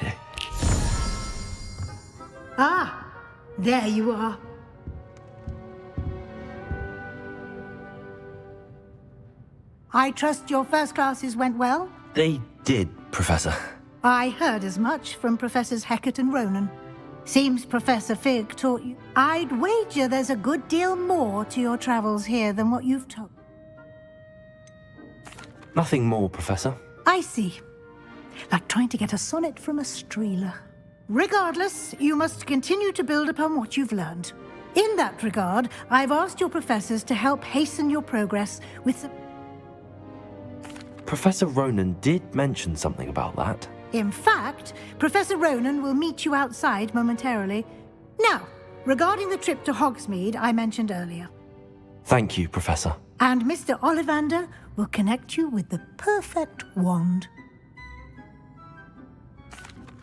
Ah, there you are. I trust your first classes went well? They did, Professor. I heard as much from Professors Hecat and Ronan. Seems Professor Fig taught you. I'd wager there's a good deal more to your travels here than what you've told. Nothing more, Professor. I see. Like trying to get a sonnet from a streeler. Regardless, you must continue to build upon what you've learned. In that regard, I've asked your professors to help hasten your progress with some... Professor Ronan did mention something about that. In fact, Professor Ronan will meet you outside momentarily. Now, regarding the trip to Hogsmeade I mentioned earlier. Thank you, Professor. And Mr. Ollivander will connect you with the perfect wand.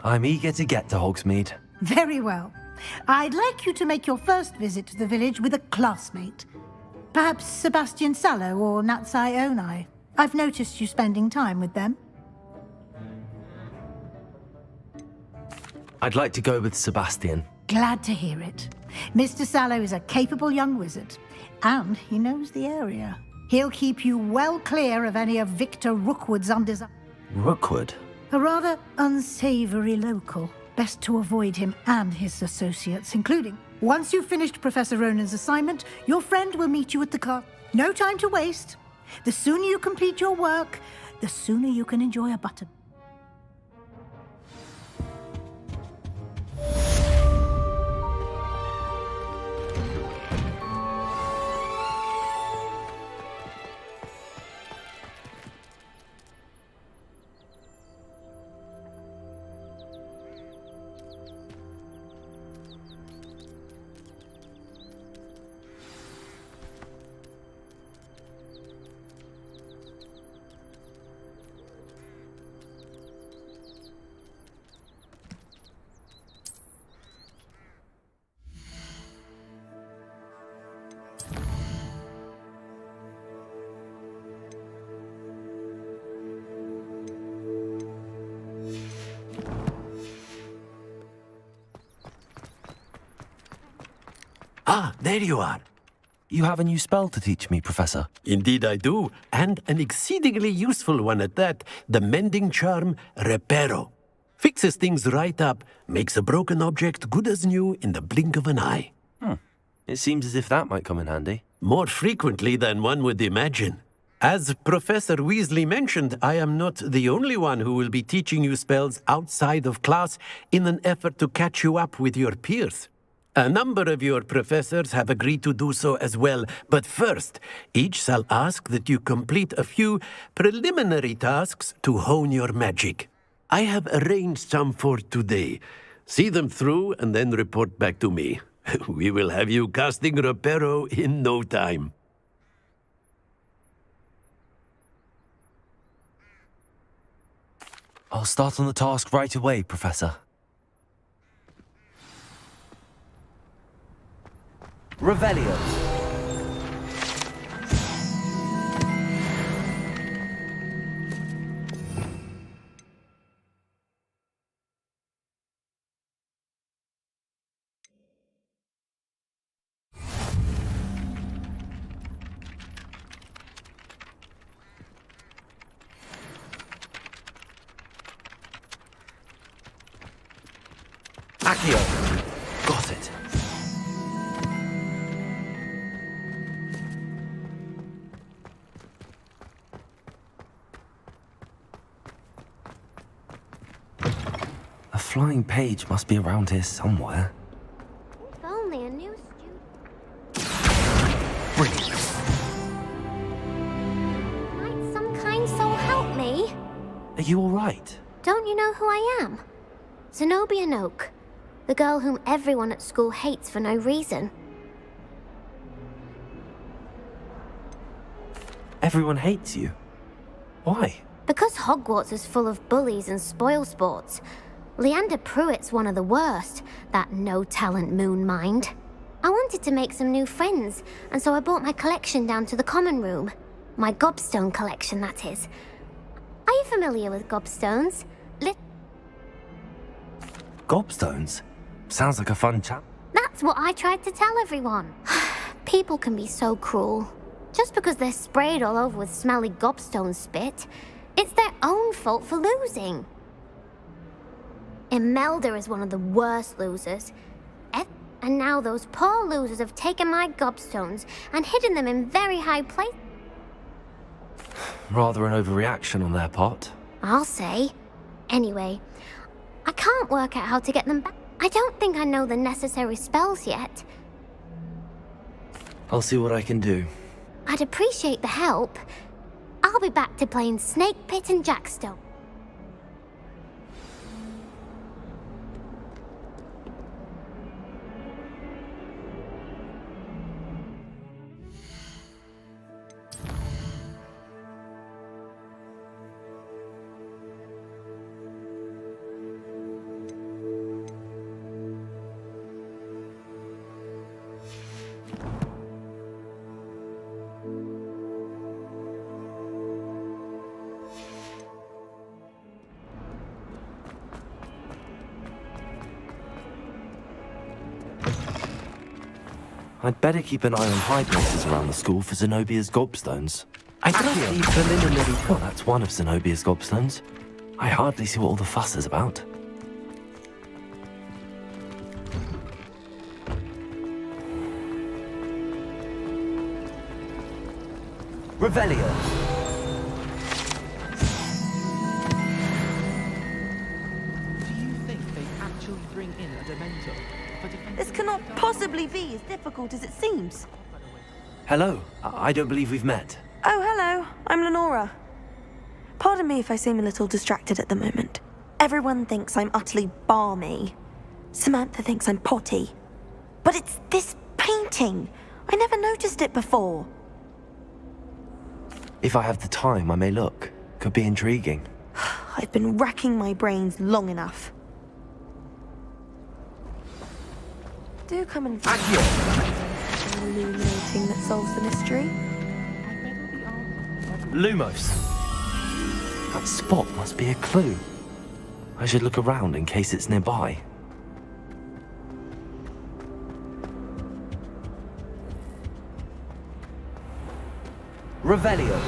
I'm eager to get to Hogsmeade. Very well. I'd like you to make your first visit to the village with a classmate. Perhaps Sebastian Sallow or Natsai Onai. I've noticed you spending time with them. I'd like to go with Sebastian. Glad to hear it. Mr. Sallow is a capable young wizard, and he knows the area. He'll keep you well clear of any of Victor Rookwood's undesirables. Rookwood? A rather unsavory local. Best to avoid him and his associates, including... Once you've finished Professor Ronan's assignment, your friend will meet you at the car. No time to waste. The sooner you complete your work, the sooner you can enjoy a button. Ah, there you are. You have a new spell to teach me, Professor. Indeed I do, and an exceedingly useful one at that. The mending charm, Reparo. Fixes things right up, makes a broken object good as new in the blink of an eye. It seems as if that might come in handy. More frequently than one would imagine. As Professor Weasley mentioned, I am not the only one who will be teaching you spells outside of class in an effort to catch you up with your peers. A number of your professors have agreed to do so as well, but first, each shall ask that you complete a few preliminary tasks to hone your magic. I have arranged some for today. See them through and then report back to me. We will have you casting Reparo in no time. I'll start on the task right away, Professor. Revelio. Accio. Got it. A flying page must be around here somewhere. If only a new student. Might some kind soul help me? Are you all right? Don't you know who I am? Zenobia Noak, the girl whom everyone at school hates for no reason. Everyone hates you. Why? Because Hogwarts is full of bullies and spoilsports. Leander Pruitt's one of the worst, that no-talent moon mind. I wanted to make some new friends, and so I brought my collection down to the common room. My gobstone collection, that is. Are you familiar with gobstones? Gobstones? Sounds like a fun chat. That's what I tried to tell everyone. People can be so cruel. Just because they're sprayed all over with smelly gobstone spit, it's their own fault for losing. Imelda is one of the worst losers. And now those poor losers have taken my gobstones and hidden them in very high places. Rather an overreaction on their part. I'll say. Anyway, I can't work out how to get them back. I don't think I know the necessary spells yet. I'll see what I can do. I'd appreciate the help. I'll be back to playing Snake Pit and Jackstone. I'd better keep an eye on high places around the school for Zenobia's gobstones. I trust the preliminary... Oh, that's one of Zenobia's gobstones. I hardly see what all the fuss is about. Revelio. This cannot possibly be as difficult as it seems. Hello. I don't believe we've met. Oh, hello. I'm Lenora. Pardon me if I seem a little distracted at the moment. Everyone thinks I'm utterly balmy. Samantha thinks I'm potty. But it's this painting. I never noticed it before. If I have the time, I may look. Could be intriguing. I've been racking my brains long enough. Do come and illuminating that solves the mystery. Lumos. That spot must be a clue. I should look around in case it's nearby. Revelio.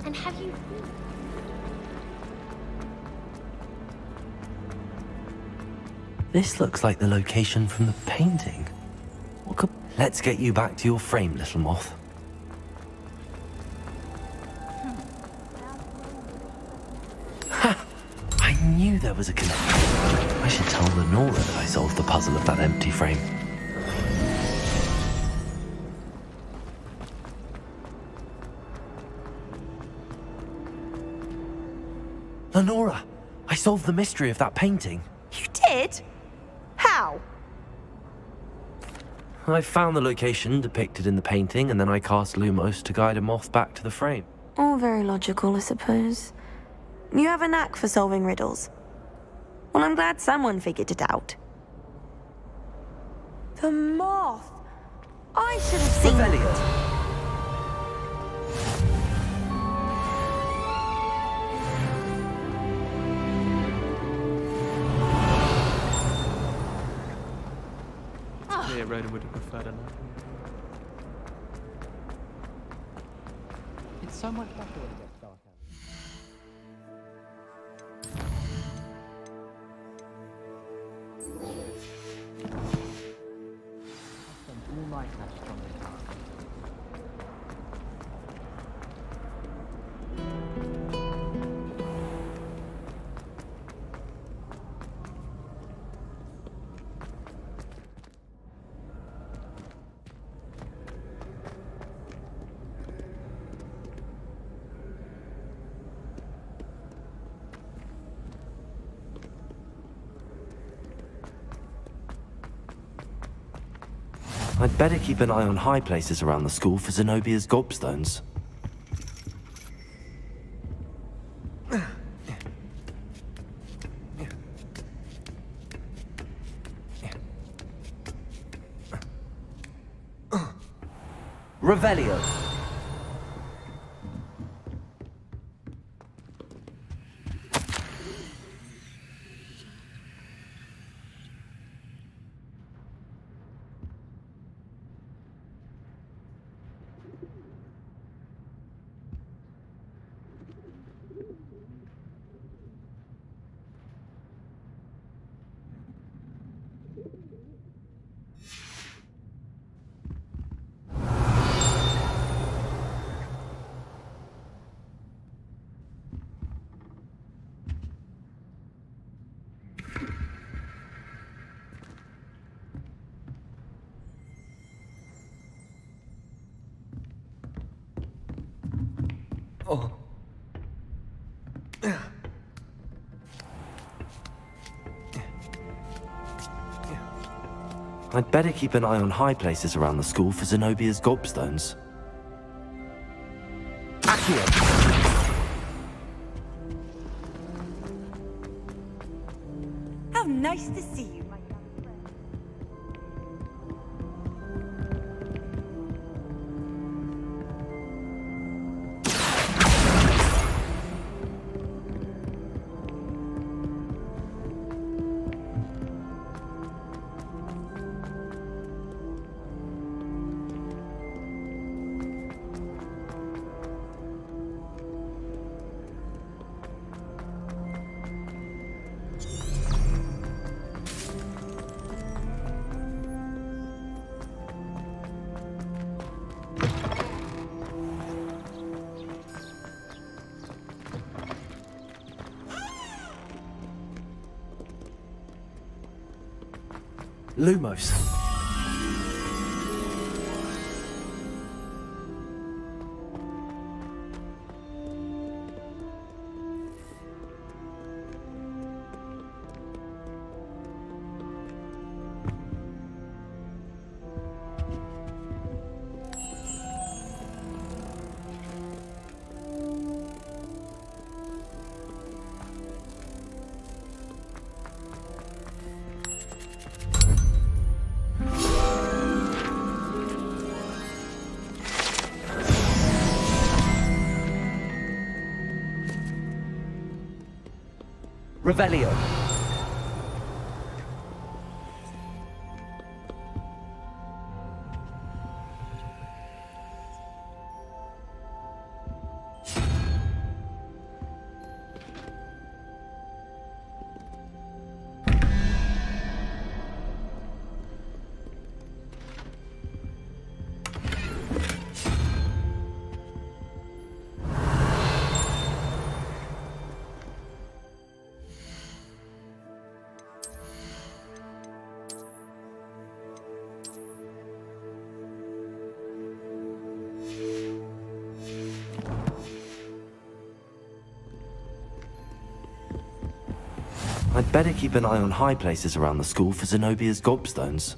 And have you... This looks like the location from the painting. What could... Let's get you back to your frame, little moth. Ha! I knew there was a connection. I should tell Lenora that I solved the puzzle of that empty frame. Lenora, I solved the mystery of that painting. You did? How? I found the location depicted in the painting, and then I cast Lumos to guide a moth back to the frame. All very logical, I suppose. You have a knack for solving riddles. Well, I'm glad someone figured it out. The moth! I should have seen it. Yeah, Rhoda would have preferred a knife. It's so much better when it gets dark out. I spent all my cash on it. I'd better keep an eye on high places around the school for Zenobia's gobstones. Revelio. I'd better keep an eye on high places around the school for Zenobia's gobstones. How nice to see you, my young friend. Lumos. Revelio. I'd better keep an eye on high places around the school for Zenobia's gobstones.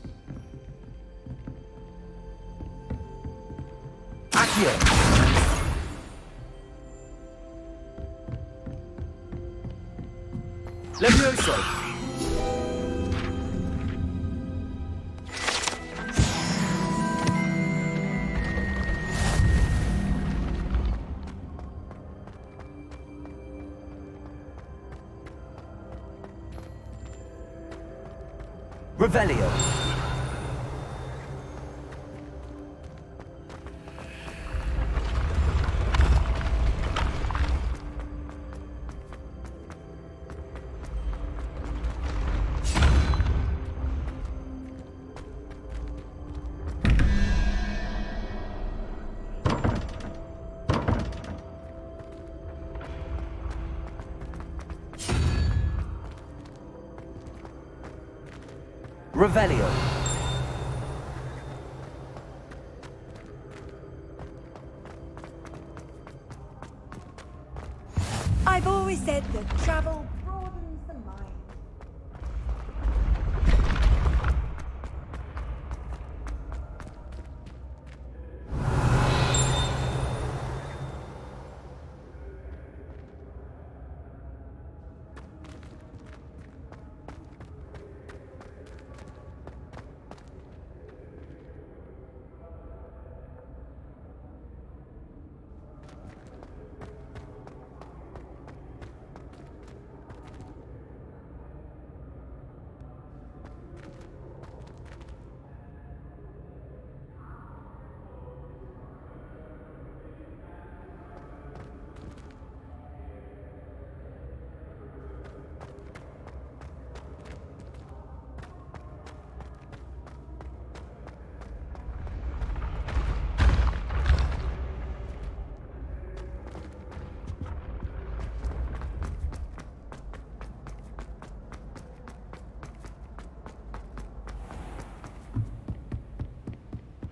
Levioso. Revelio. Revelio. I've always said that travel broadens the mind.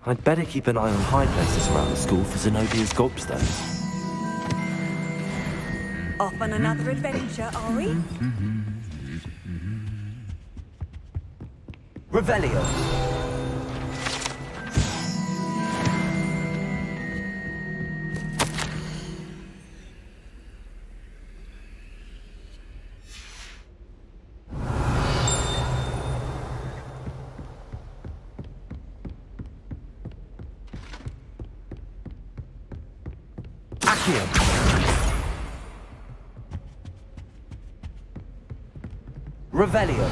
I'd better keep an eye on high places around the school for Zenobia's gobstones. Off on another adventure, are we? Revelio. Accio. Revelio.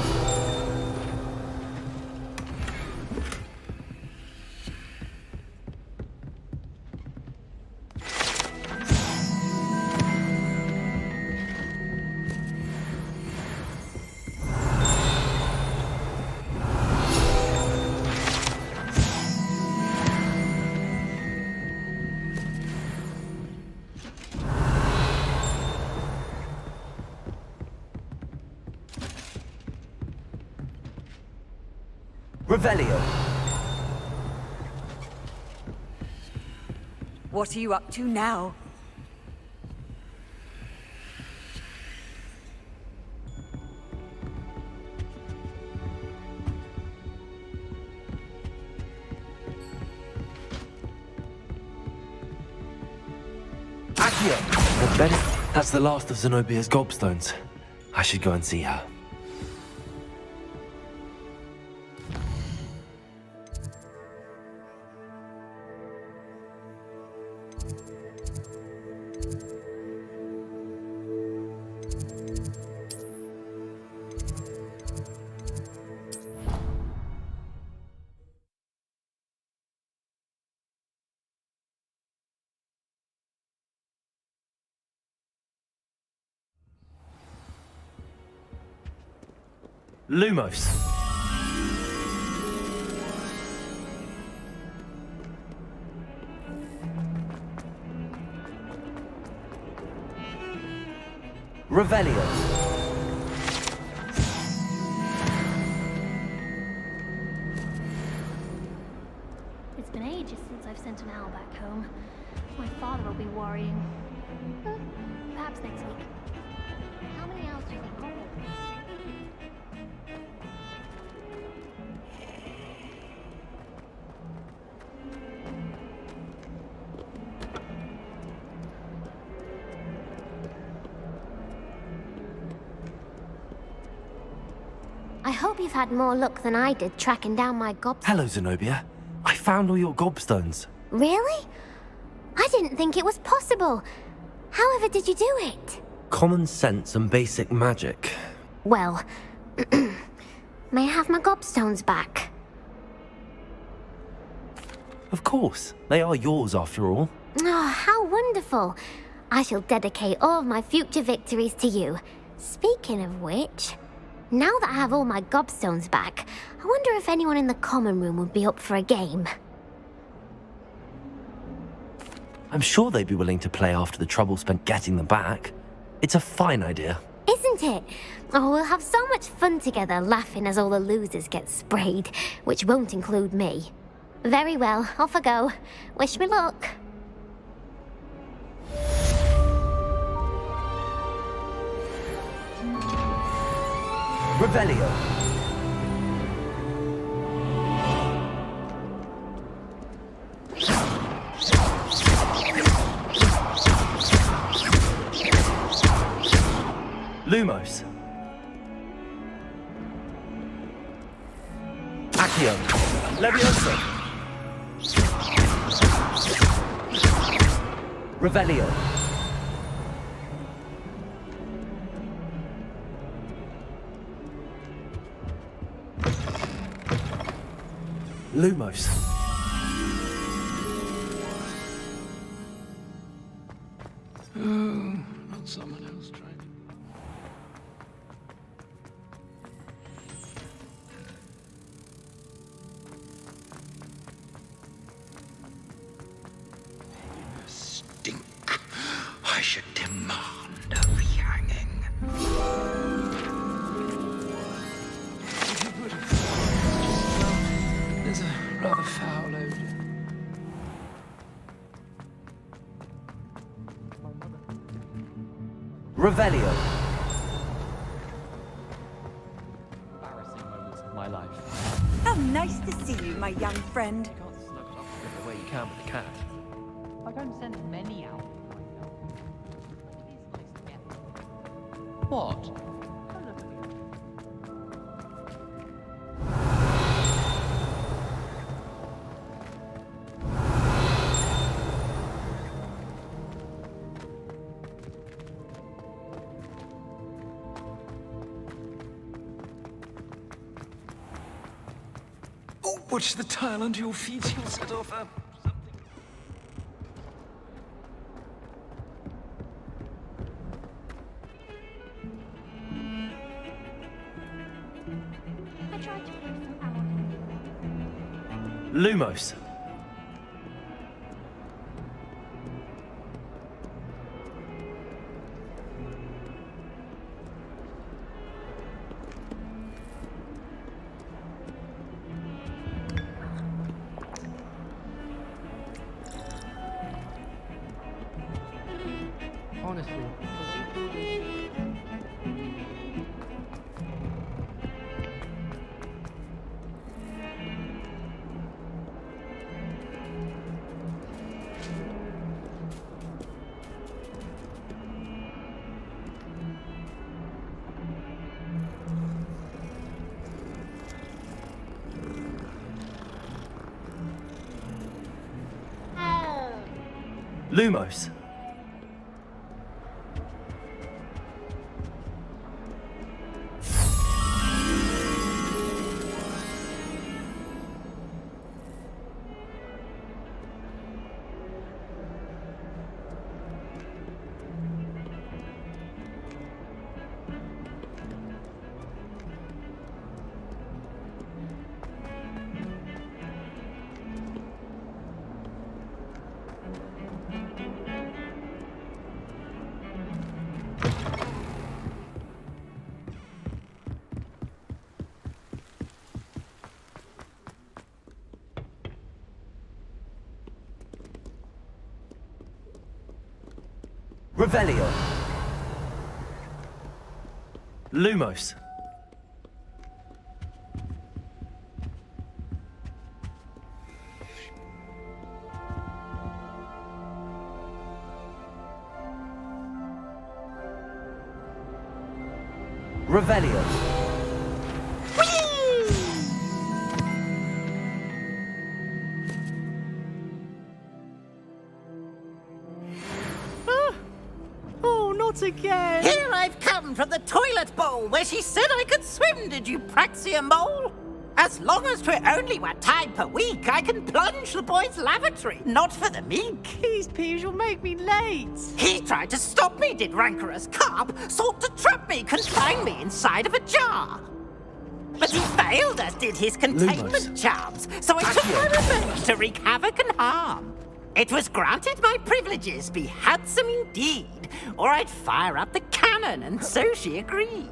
Revelio. What are you up to now? Accio. Betty, that's the last of Zenobia's gobstones. I should go and see her. Lumos. Revelio. It's been ages since I've sent an owl back home. My father will be worrying. Perhaps next week. How many owls do you think Hogwarts? I hope you've had more luck than I did tracking down my gobstones. Hello, Zenobia. I found all your gobstones. Really? I didn't think it was possible. However did you do it? Common sense and basic magic. Well, may I have my gobstones back? Of course. They are yours after all. Oh, how wonderful. I shall dedicate all of my future victories to you. Speaking of which, now that I have all my gobstones back, I wonder if anyone in the common room would be up for a game. I'm sure they'd be willing to play after the trouble spent getting them back. It's a fine idea. Isn't it? Oh, we'll have so much fun together laughing as all the losers get sprayed, which won't include me. Very well, off I go. Wish me luck. Revelio. Lumos. Accio. Levioso. Revelio. Lumos. Oh, not someone else trying. Stink. I should demand a re-hanging. There's a rather foul odor. Revelio. Embarrassing moments of my life. How nice to see you, my young friend. You can't snuggle up the way you can with a cat. I don't send many out. It is nice to get them. What? Watch the tile under your feet, you'll set off a... I tried to put some ammo. Lumos. Honestly. Lumos. Revelio. Lumos. Revelio. Not again! Here I've come from the toilet bowl where she said I could swim, did you praxia mole? As long as 'twere only 1 time per week, I can plunge the boy's lavatory, not for the meek. Please, Peeves, you'll make me late. He tried to stop me, did rancorous carp, sought to trap me, confine me inside of a jar. But he failed, as did his containment charms, so I took my revenge to wreak havoc and harm. It was granted my privileges be handsome indeed, or I'd fire up the cannon, and so she agreed.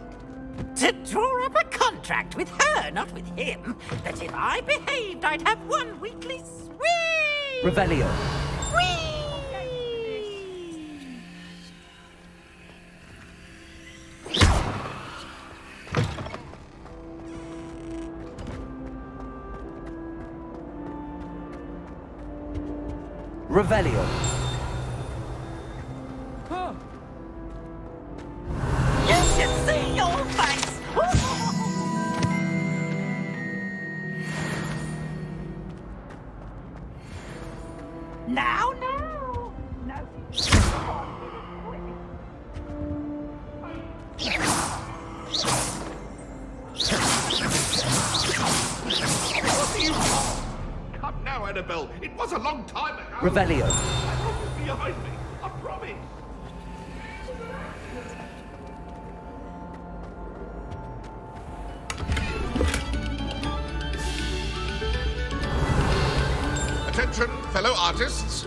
To draw up a contract with her, not with him, that if I behaved, I'd have 1 weekly swing! Revelio. Revelio. You should see your face! Now, now! No. What do you want? Come now, Annabelle. It was a long time ago. Revelio. Behind me. I promise. Attention, fellow artists.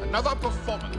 Another performance.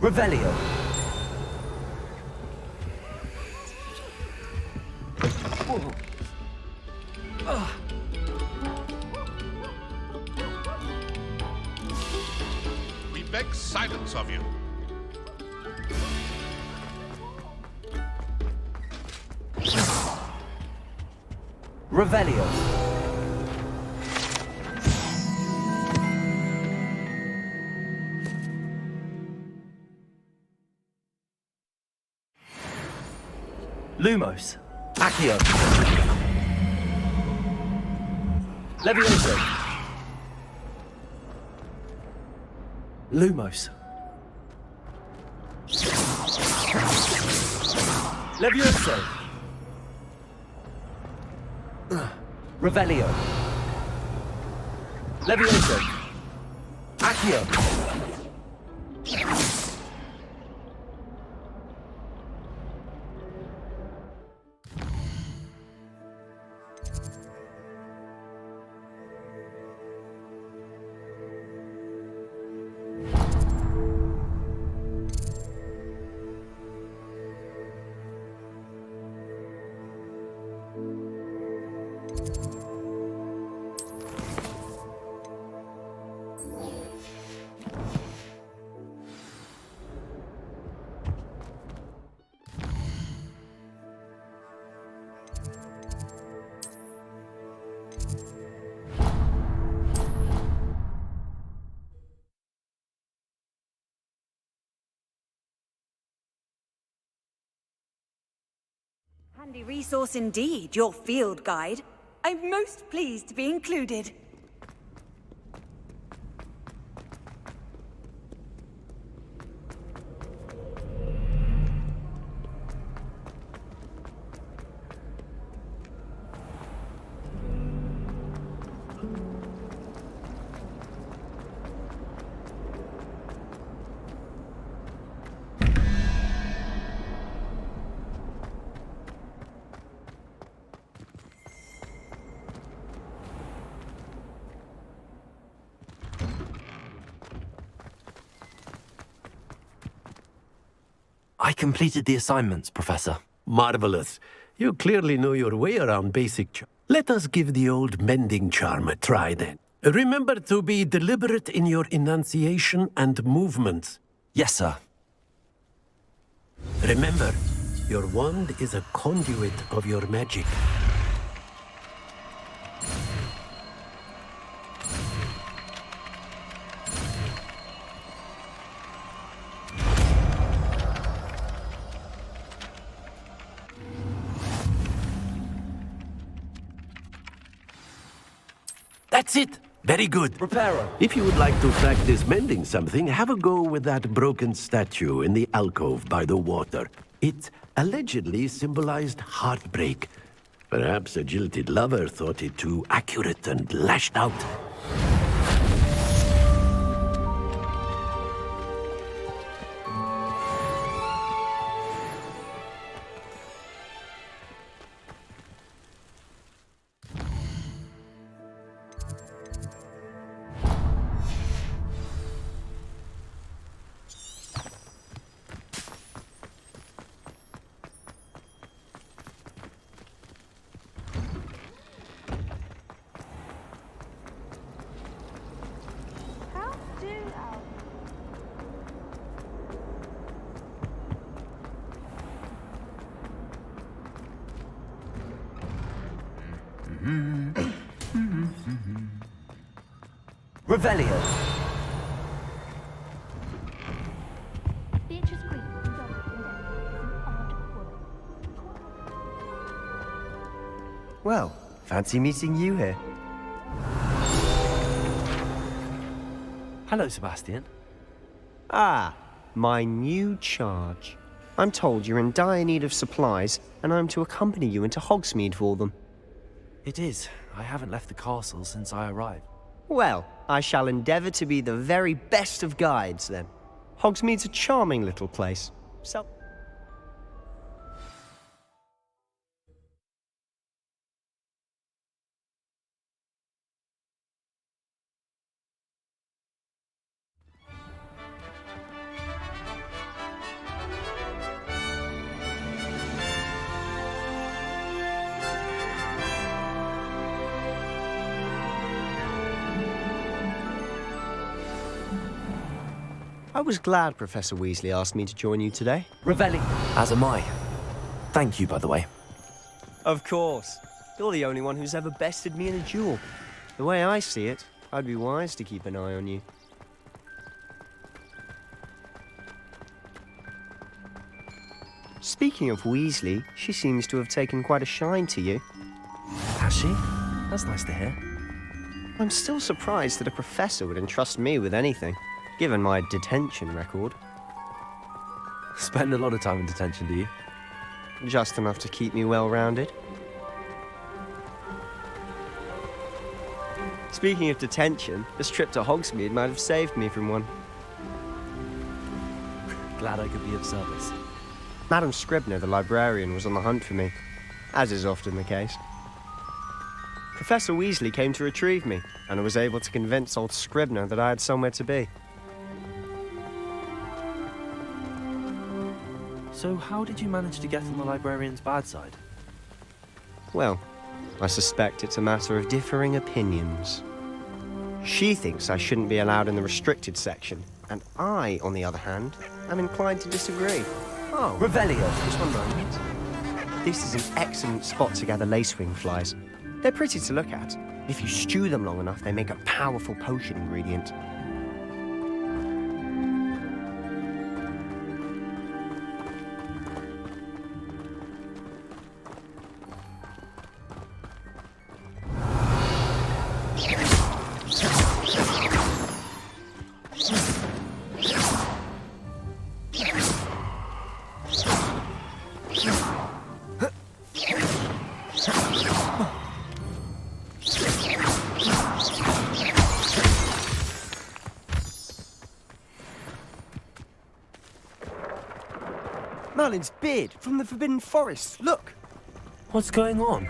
Revelio. We beg silence of you. Revelio. Lumos. Accio. Levioso. Lumos. Levioso. Revelio. Levioso. Accio. Handy resource indeed, your field guide. I'm most pleased to be included. I completed the assignments, Professor. Marvelous. You clearly know your way around basic Let us give the old mending charm a try then. Remember to be deliberate in your enunciation and movements. Yes, sir. Remember, your wand is a conduit of your magic. That's it! Very good. Reparo. If you would like to practice mending something, have a go with that broken statue in the alcove by the water. It allegedly symbolized heartbreak. Perhaps a jilted lover thought it too accurate and lashed out. Revelio. Beatrice Green, Dr. Indent, is an odd woman. Well, fancy meeting you here. Hello, Sebastian. Ah, my new charge. I'm told you're in dire need of supplies, and I'm to accompany you into Hogsmeade for them. It is. I haven't left the castle since I arrived. Well, I shall endeavour to be the very best of guides, then. Hogsmeade's a charming little place. So... I was glad Professor Weasley asked me to join you today. Revelli. As am I. Thank you, by the way. Of course. You're the only one who's ever bested me in a duel. The way I see it, I'd be wise to keep an eye on you. Speaking of Weasley, she seems to have taken quite a shine to you. Has she? That's nice to hear. I'm still surprised that a professor would entrust me with anything, given my detention record. Spend a lot of time in detention, do you? Just enough to keep me well-rounded. Speaking of detention, this trip to Hogsmeade might have saved me from one. Glad I could be of service. Madam Scribner, the librarian, was on the hunt for me, as is often the case. Professor Weasley came to retrieve me, and I was able to convince old Scribner that I had somewhere to be. So how did you manage to get on the librarian's bad side? Well, I suspect it's a matter of differing opinions. She thinks I shouldn't be allowed in the restricted section, and I, on the other hand, am inclined to disagree. Oh, Revelio. Just one moment. This is an excellent spot to gather lacewing flies. They're pretty to look at. If you stew them long enough, they make a powerful potion ingredient. Merlin's beard from the Forbidden Forest. Look! What's going on?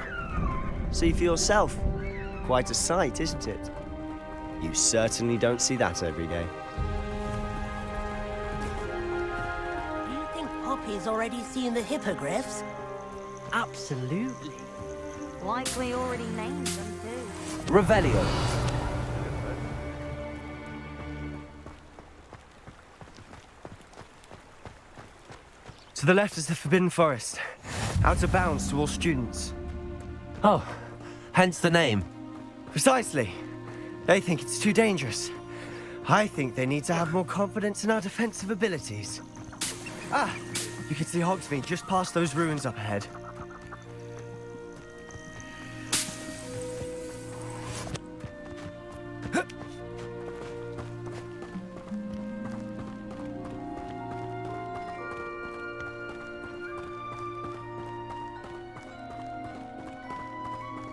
See for yourself. Quite a sight, isn't it? You certainly don't see that every day. Do you think Poppy's already seen the hippogriffs? Absolutely. Likely already named them too. Revelio. To the left is the Forbidden Forest. Out of bounds to all students. Oh, hence the name. Precisely. They think it's too dangerous. I think they need to have more confidence in our defensive abilities. Ah! You can see Hogsmeade just past those ruins up ahead.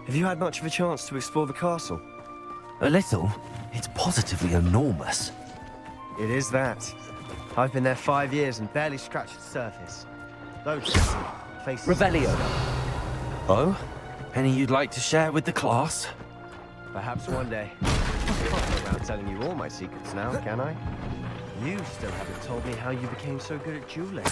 Have you had much of a chance to explore the castle? A little. It's positively enormous. It is that. I've been there 5 years and barely scratched the surface. Those faces... Revelio. Oh? Any you'd like to share with the class? Perhaps one day. I can't go around telling you all my secrets now, can I? You still haven't told me how you became so good at dueling.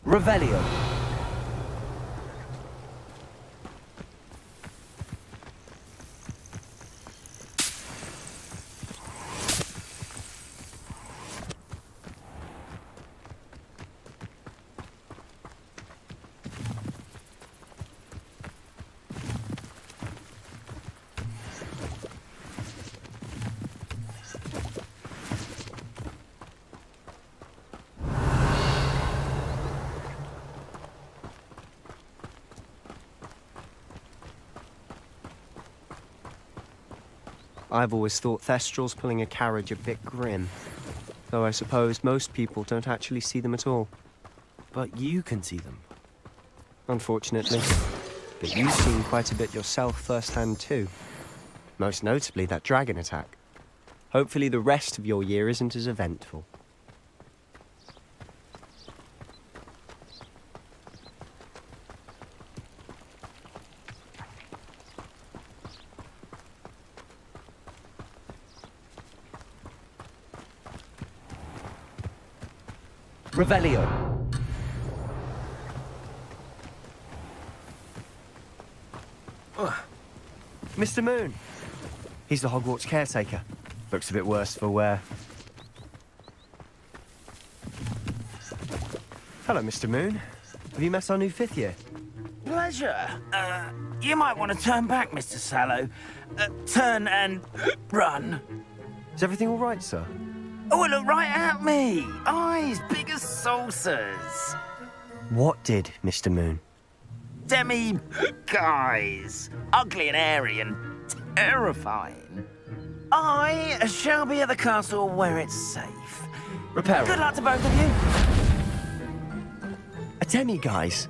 Revelio. I've always thought Thestrals pulling a carriage a bit grim. Though I suppose most people don't actually see them at all. But you can see them. Unfortunately. But you've seen quite a bit yourself firsthand too. Most notably that dragon attack. Hopefully the rest of your year isn't as eventful. Revelio. Mr. Moon. He's the Hogwarts caretaker. Looks a bit worse for wear. Hello, Mr. Moon. Have you met our new 5th year? Pleasure. You might want to turn back, Mr. Sallow. Turn and run. Is everything all right, sir? Oh, look right at me. Eyes big as saucers. What did, Mr. Moon? Demi guys. Ugly and airy and terrifying. I shall be at the castle where it's safe. Repair. Good luck to both of you. A demi-guise?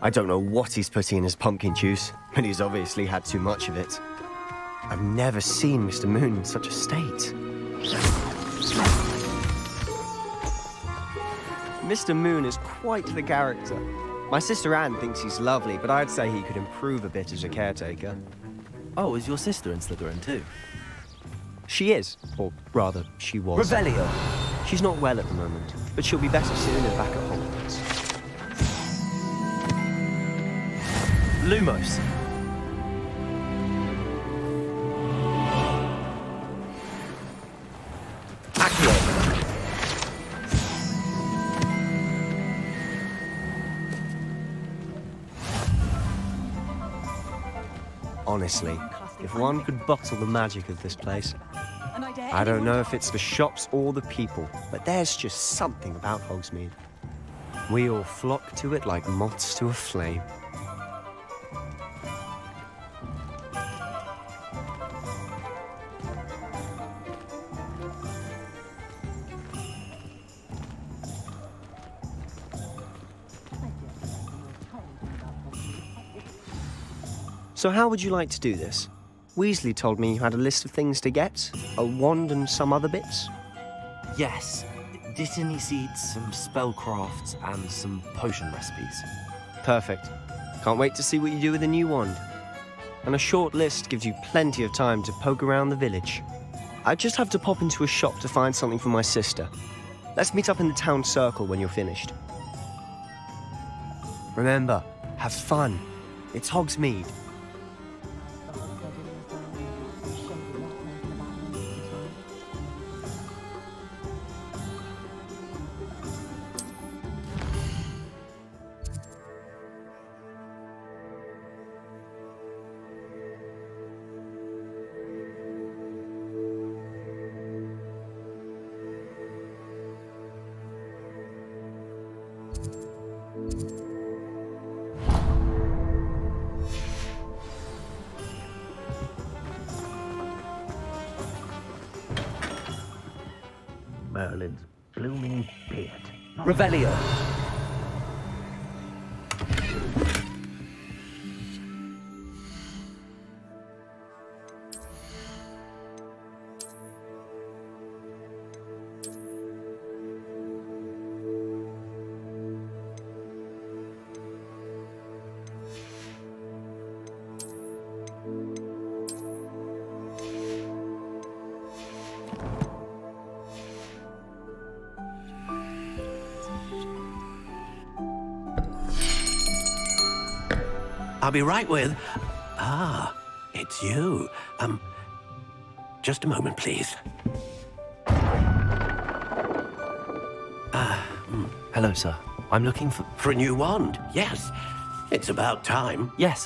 I don't know what he's putting in his pumpkin juice, but he's obviously had too much of it. I've never seen Mr. Moon in such a state. Mr. Moon is quite the character. My sister Anne thinks he's lovely, but I'd say he could improve a bit as a caretaker. Oh, is your sister in Slytherin too? She is, or rather, she was. Revelio. She's not well at the moment, but she'll be better soon and back at Hogwarts. Lumos. Honestly, if one could bottle the magic of this place. I don't know if it's the shops or the people, but there's just something about Hogsmeade. We all flock to it like moths to a flame. So how would you like to do this? Weasley told me you had a list of things to get, a wand and some other bits. Yes. Dittany seeds, some spellcrafts, and some potion recipes. Perfect. Can't wait to see what you do with the new wand. And a short list gives you plenty of time to poke around the village. I just have to pop into a shop to find something for my sister. Let's meet up in the town circle when you're finished. Remember, have fun. It's Hogsmeade. Merlin's blooming beard. Revelio. I'll be right with... Ah, it's you. Just a moment, please. Hello, sir. I'm looking for... For a new wand, yes. It's about time. Yes,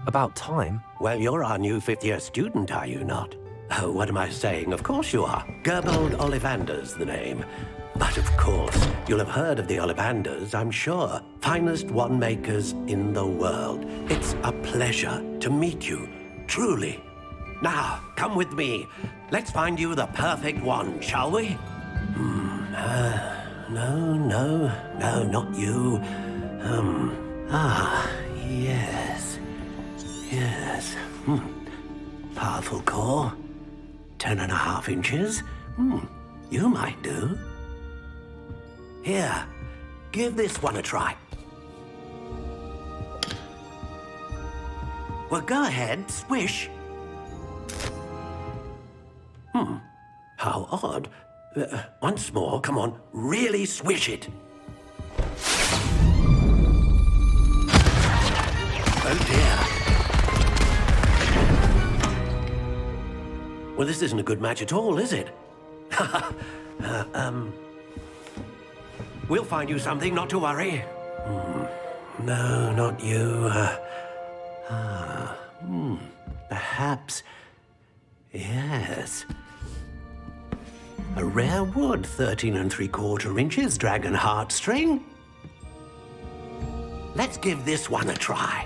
about time? Well, you're our new fifth-year student, are you not? Oh, what am I saying? Of course you are. Gerbold Ollivander's the name. But of course, you'll have heard of the Ollivanders, I'm sure. Finest wand makers in the world. It's a pleasure to meet you, truly. Now, come with me. Let's find you the perfect wand, shall we? No, not you. Yes. Powerful core. 10.5 inches. You might do. Here, give this one a try. Well, go ahead, swish. How odd. Once more, come on, really swish it. Oh dear. Well, this isn't a good match at all, is it? We'll find you something, not to worry. No, not you. Perhaps... Yes. A rare wood, 13 3/4 inches, dragon heartstring. Let's give this one a try.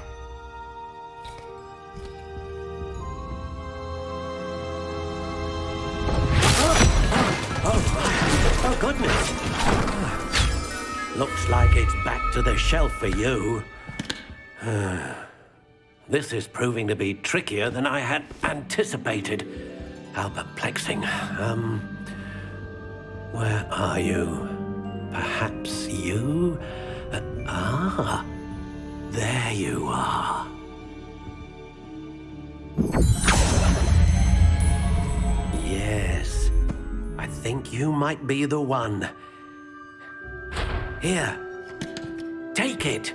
Oh, goodness. Looks like it's back to the shelf for you. This is proving to be trickier than I had anticipated. How perplexing. Where are you? Perhaps you? There you are. Yes, I think you might be the one. Here, take it.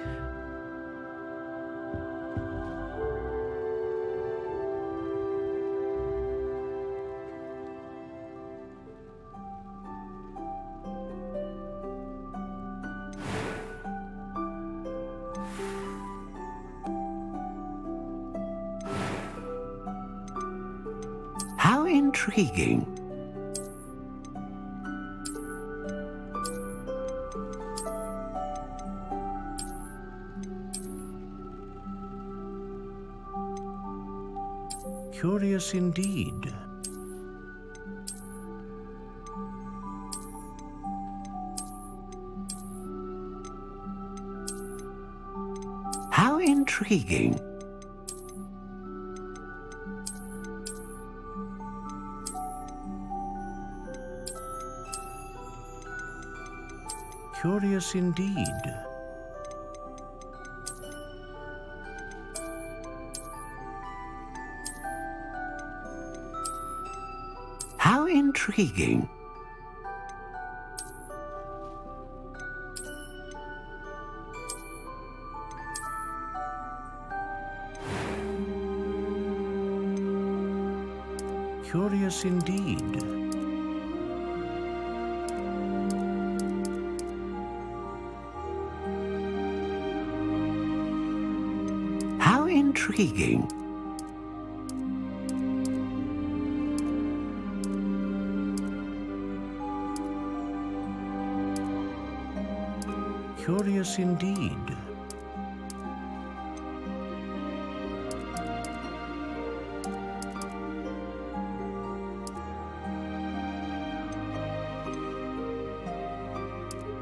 How intriguing. Curious indeed. How intriguing. Curious indeed. How intriguing. Curious indeed. How intriguing. Curious indeed.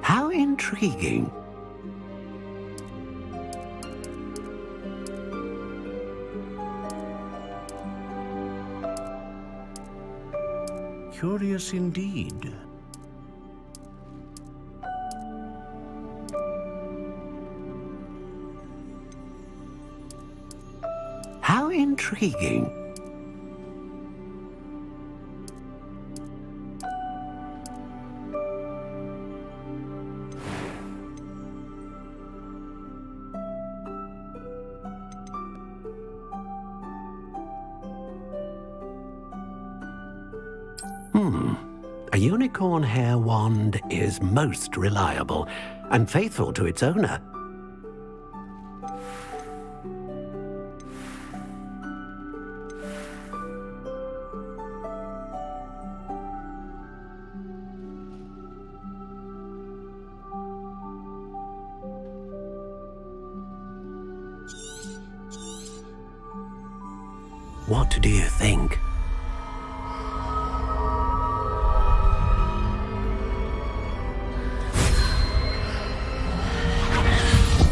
How intriguing. Curious indeed. How intriguing. A unicorn hair wand is most reliable and faithful to its owner. What do you think?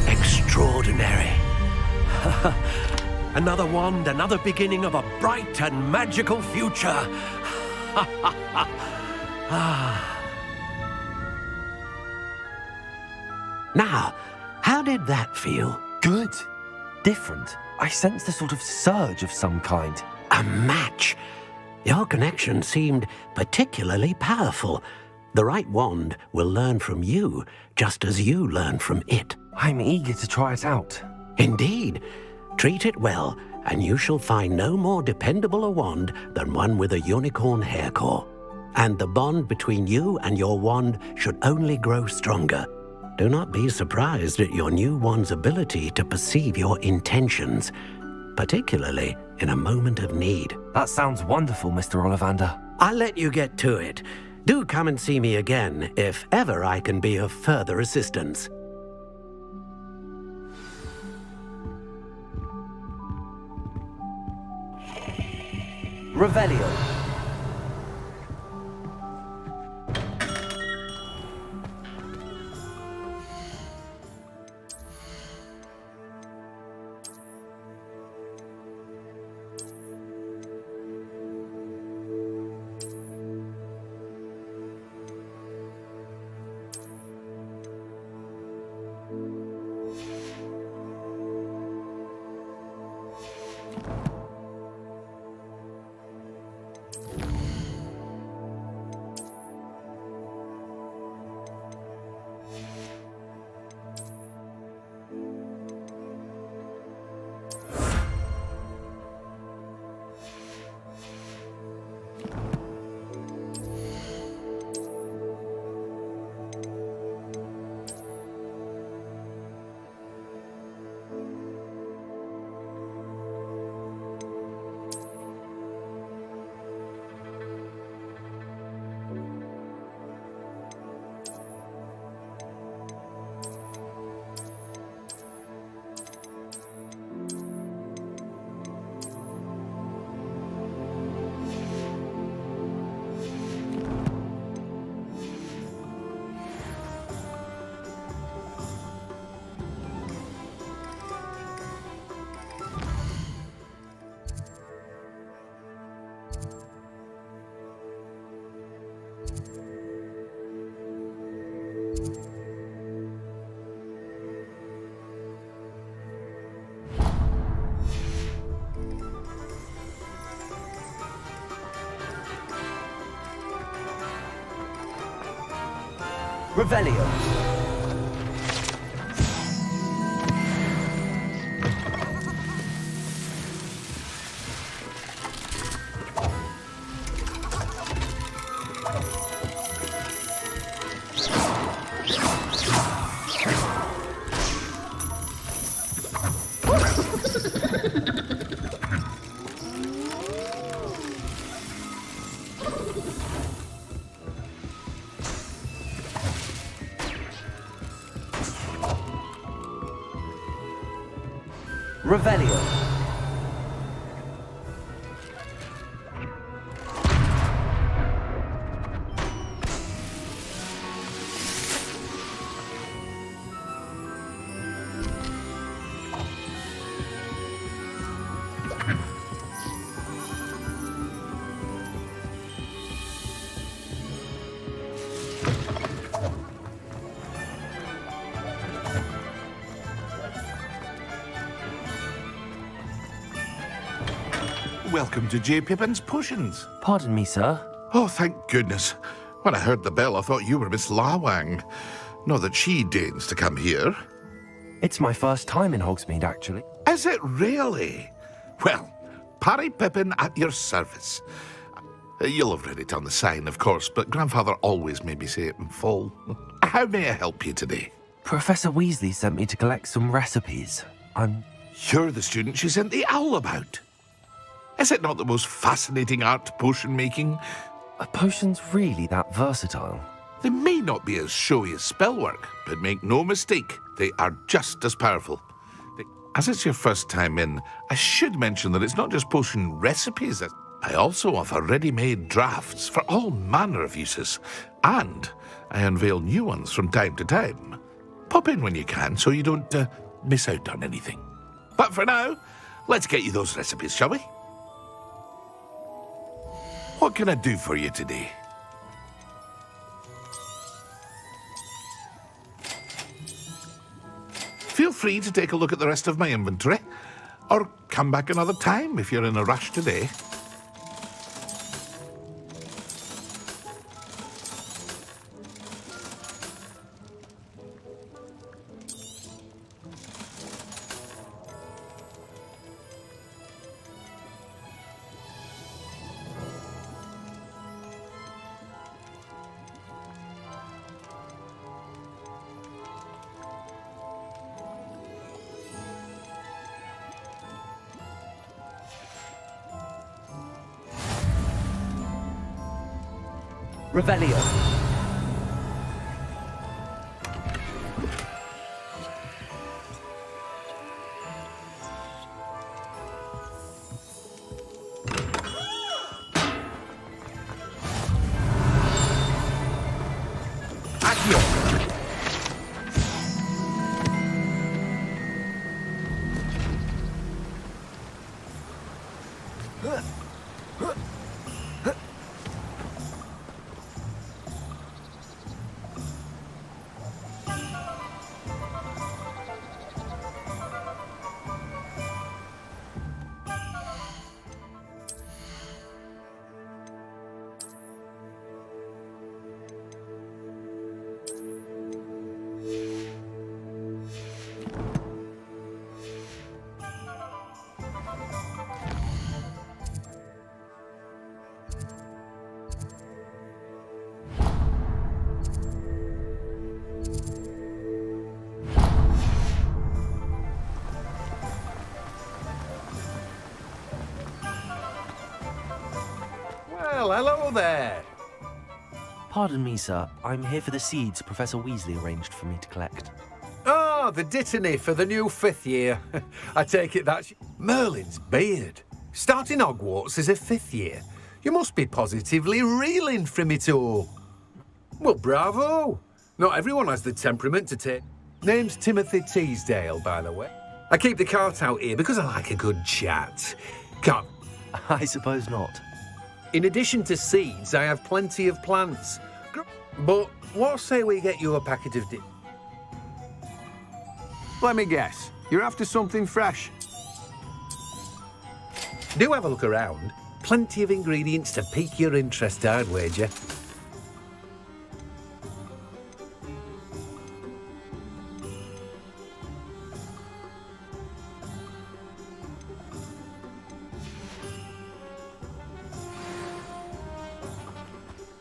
Extraordinary. Another wand, another beginning of a bright and magical future. Now, how did that feel? Good. Different. I sensed a sort of surge of some kind. A match. Your connection seemed particularly powerful. The right wand will learn from you, just as you learn from it. I'm eager to try it out. Indeed. Treat it well, and you shall find no more dependable a wand than one with a unicorn hair core. And the bond between you and your wand should only grow stronger. Do not be surprised at your new wand's ability to perceive your intentions, particularly in a moment of need. That sounds wonderful, Mr. Ollivander. I'll let you get to it. Do come and see me again if ever I can be of further assistance. Revelio. Revelio. Revelio. Welcome to J. Pippin's Potions. Pardon me, sir. Oh, thank goodness. When I heard the bell, I thought you were Miss Lawang. Not that she deigns to come here. It's my first time in Hogsmeade, actually. Is it really? Well, Parry Pippin at your service. You'll have read it on the sign, of course, but Grandfather always made me say it in full. How may I help you today? Professor Weasley sent me to collect some recipes. You're the student she sent the owl about. Is it not the most fascinating art, potion making? Are potions really that versatile? They may not be as showy as spellwork, but make no mistake, they are just as powerful. As it's your first time in, I should mention that it's not just potion recipes. I also offer ready-made drafts for all manner of uses, and I unveil new ones from time to time. Pop in when you can so you don't miss out on anything. But for now, let's get you those recipes, shall we? What can I do for you today? Feel free to take a look at the rest of my inventory, or come back another time if you're in a rush today. Revelio. Well, hello there. Pardon me, sir. I'm here for the seeds Professor Weasley arranged for me to collect. Oh, the dittany for the new 5th year. I take it that's Merlin's beard. Starting Hogwarts as a 5th year. You must be positively reeling from it all. Well, bravo. Not everyone has the temperament to take. Name's Timothy Teasdale, by the way. I keep the cart out here because I like a good chat. Can't. I suppose not. In addition to seeds, I have plenty of plants. But what say we get you a packet of dip? Let me guess. You're after something fresh. Do have a look around. Plenty of ingredients to pique your interest, I'd wager.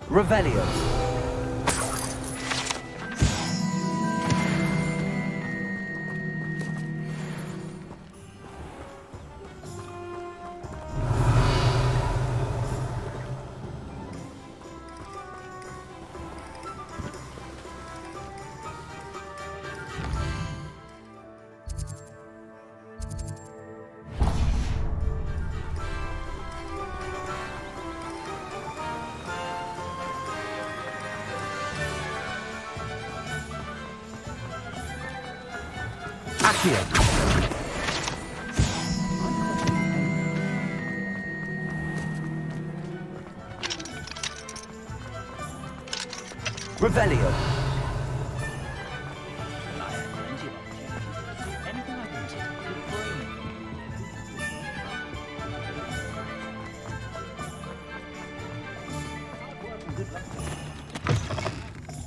Revelio. Revelio.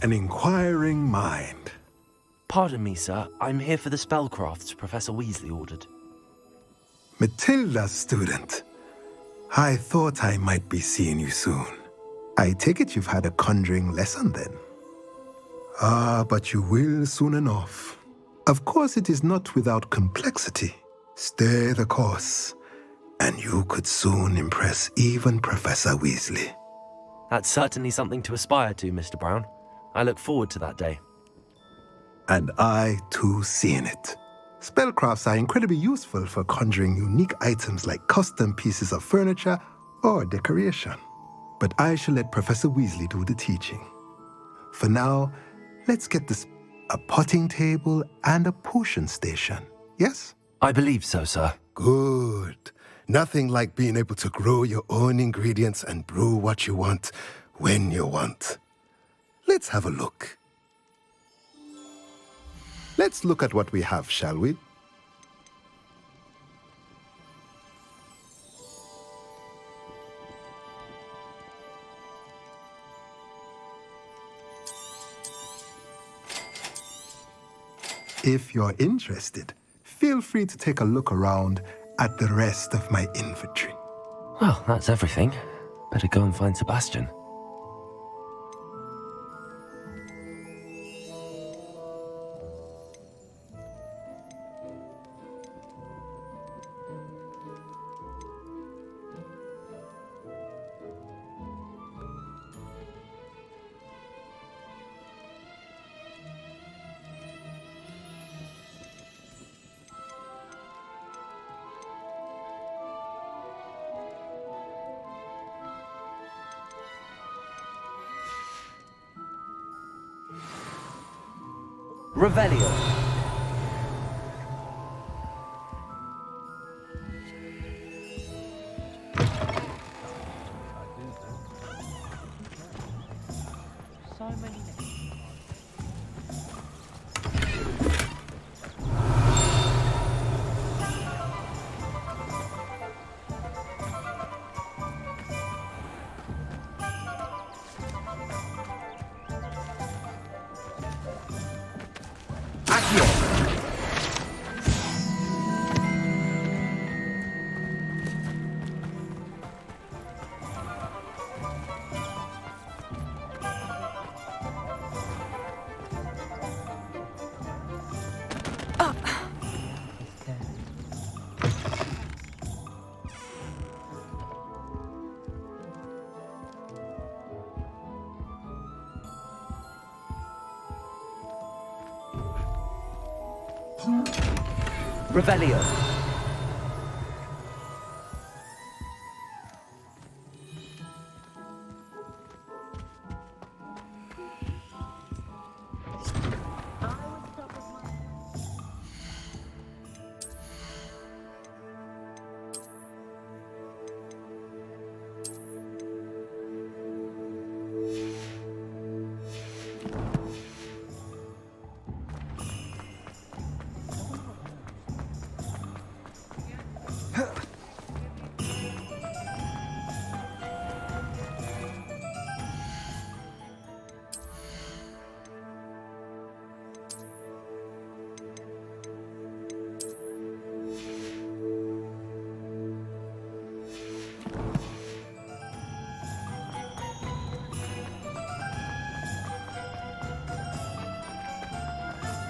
An inquiring mind. Pardon me, sir. I'm here for the spellcrafts Professor Weasley ordered. Matilda's student. I thought I might be seeing you soon. I take it you've had a conjuring lesson then? Ah, but you will soon enough. Of course, it is not without complexity. Stay the course, and you could soon impress even Professor Weasley. That's certainly something to aspire to, Mr. Brown. I look forward to that day. And I, too, seeing it. Spellcrafts are incredibly useful for conjuring unique items like custom pieces of furniture or decoration. But I shall let Professor Weasley do the teaching. For now, let's get this a potting table and a potion station, yes? I believe so, sir. Good. Nothing like being able to grow your own ingredients and brew what you want when you want. Let's have a look. Let's look at what we have, shall we? If you're interested, feel free to take a look around at the rest of my inventory. Well, that's everything. Better go and find Sebastian. Revelio. So many names. Revelio.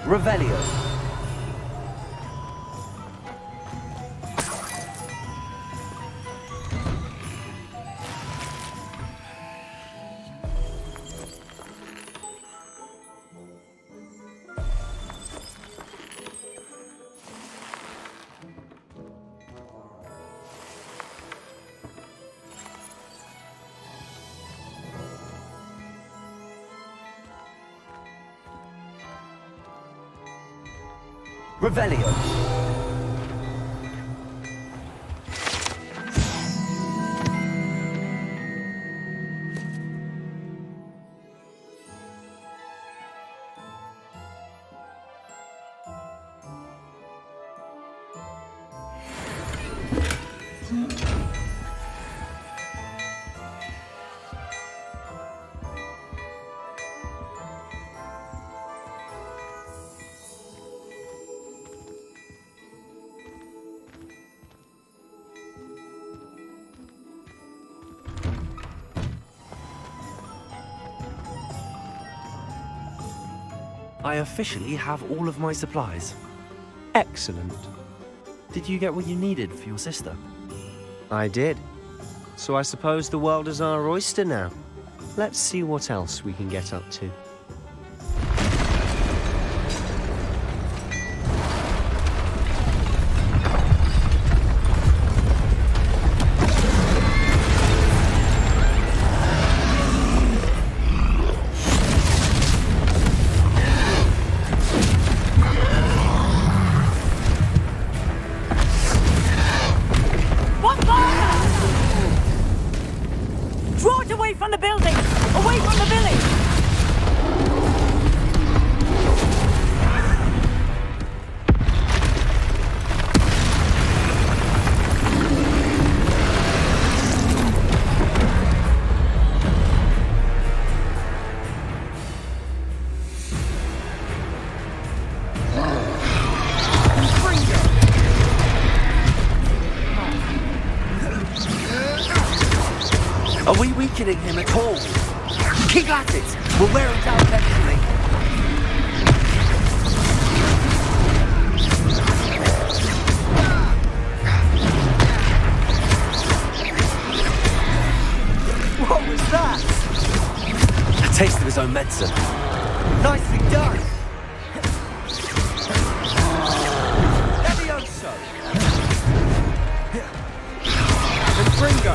Revelio. Revelio. I officially have all of my supplies. Excellent. Did you get what you needed for your sister? I did. So I suppose the world is our oyster now. Let's see what else we can get up to. Draw it away from the building! Away from the village! Are we weakening him at all? Keep at it! We'll wear him down eventually. What was that? A taste of his own medicine. Nicely done! Levioso! Confringo!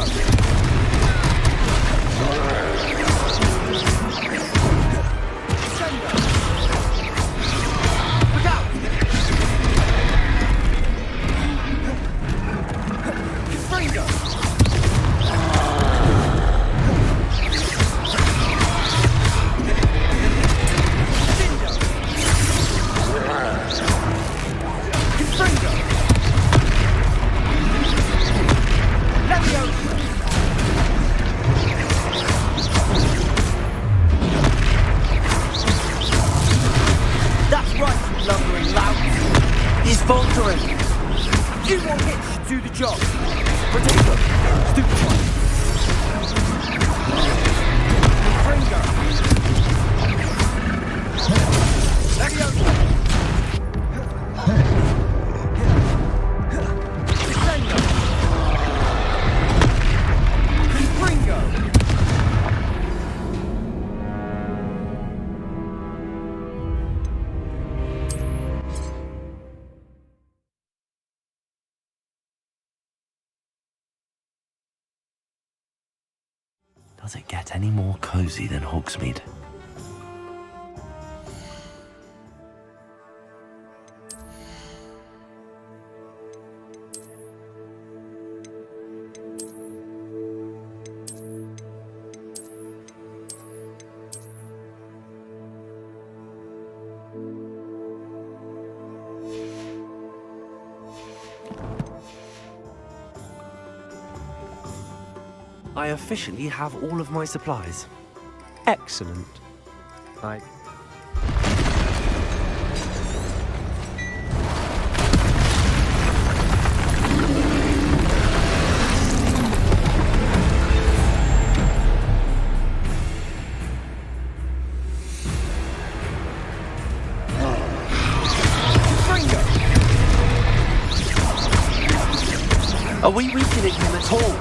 That's right, you lumbering lout. He's faltering. You won't hitch to do the job. Potato. Stupid one. Fringo. Levioso. Descendo. Fringo. Does it get any more cozy than Hogsmeade? I officially have all of my supplies. Excellent. Are we weakening him at all?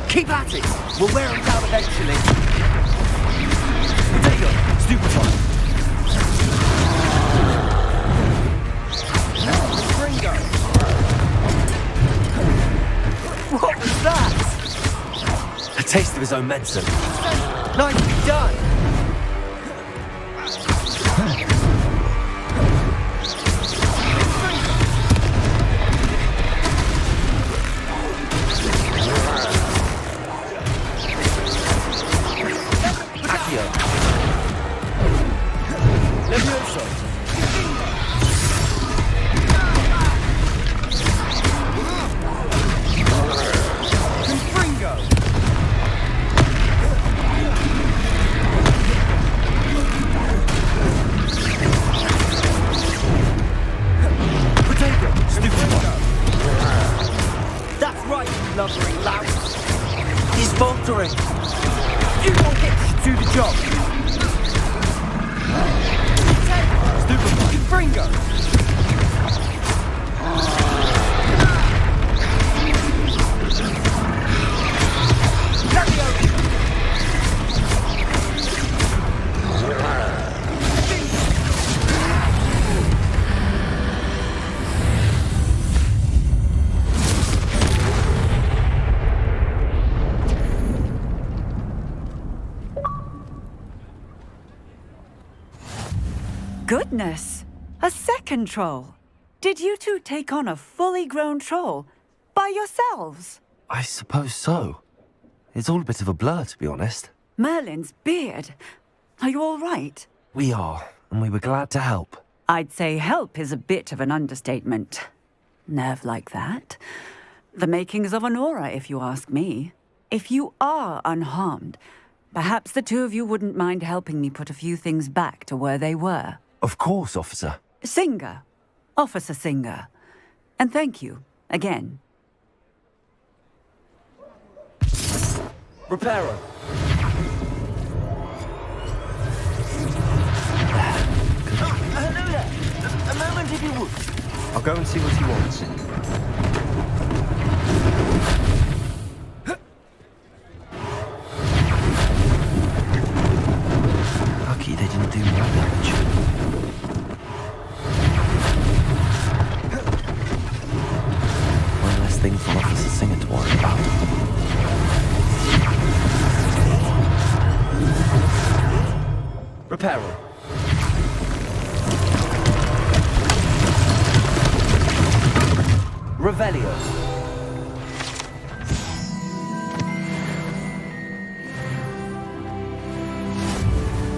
Keep at it! We'll wear him down eventually. Potato! Stupid one! Fringo! What was that? A taste of his own medicine. Nicely done! Lumbering lout. He's faltering. You won't get to do the job. Fringo! Goodness! A second troll! Did you two take on a fully grown troll by yourselves? I suppose so. It's all a bit of a blur, to be honest. Merlin's beard. Are you all right? We are, and we were glad to help. I'd say help is a bit of an understatement. Nerve like that. The makings of an aura, if you ask me. If you are unharmed, perhaps the two of you wouldn't mind helping me put a few things back to where they were. Of course, officer. Singer. Officer Singer. And thank you, again. Reparo. Hello there. A moment if you would. I'll go and see what he wants. Lucky they didn't do more damage. One less thing for Officer Singer to worry about. Reparo. Revelio.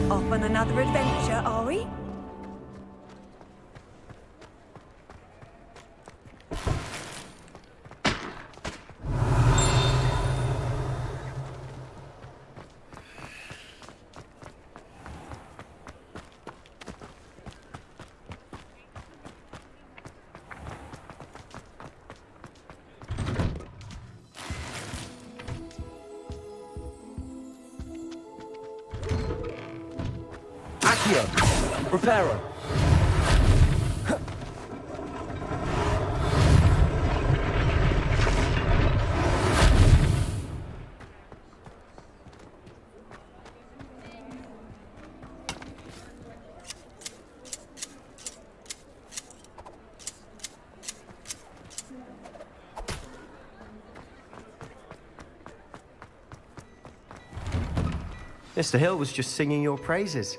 Off on another adventure, are we? Reparo. Mr. Hill was just singing your praises.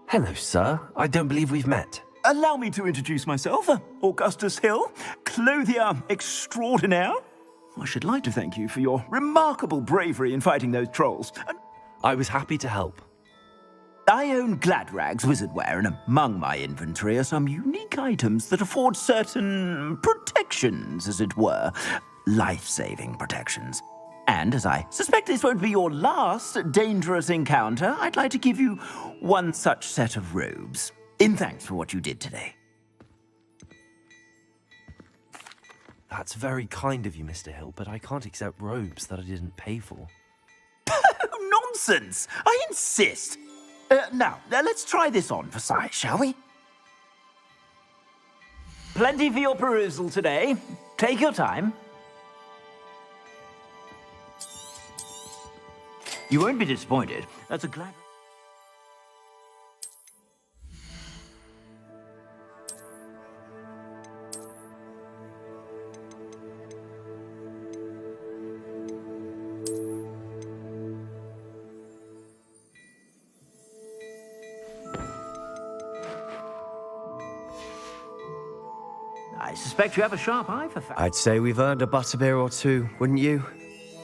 Hello, sir. I don't believe we've met. Allow me to introduce myself, Augustus Hill, clothier extraordinaire. I should like to thank you for your remarkable bravery in fighting those trolls. I was happy to help. I own Gladrag's wizardware, and among my inventory are some unique items that afford certain protections, as it were. Life-saving protections. And as I suspect this won't be your last dangerous encounter, I'd like to give you one such set of robes, in thanks for what you did today. That's very kind of you, Mr. Hill, but I can't accept robes that I didn't pay for. Nonsense! I insist! Now, let's try this on for size, shall we? Plenty for your perusal today. Take your time. You won't be disappointed. That's a glad... I suspect you have a sharp eye for facts. I'd say we've earned a butterbeer or two, wouldn't you?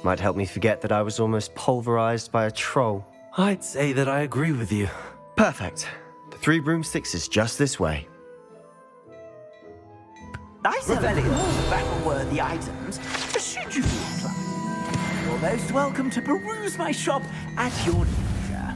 Might help me forget that I was almost pulverized by a troll. I'd say that I agree with you. Perfect. The 3 broomsticks is just this way. I sell more battle-worthy items, should you be inclined. You're most welcome to peruse my shop at your leisure.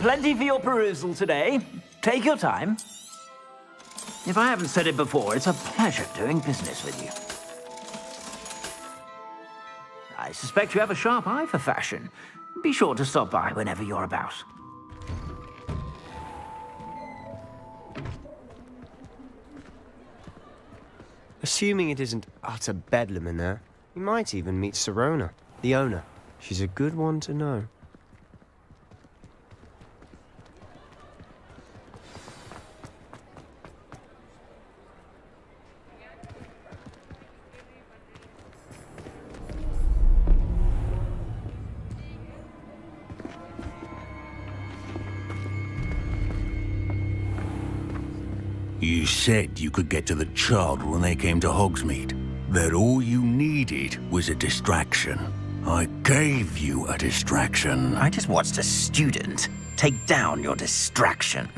Plenty for your perusal today. Take your time. If I haven't said it before, it's a pleasure doing business with you. I suspect you have a sharp eye for fashion. Be sure to stop by whenever you're about. Assuming it isn't utter bedlam in there, you might even meet Sirona, the owner. She's a good one to know. You said you could get to the child when they came to Hogsmeade. That all you needed was a distraction. I gave you a distraction. I just watched a student take down your distraction.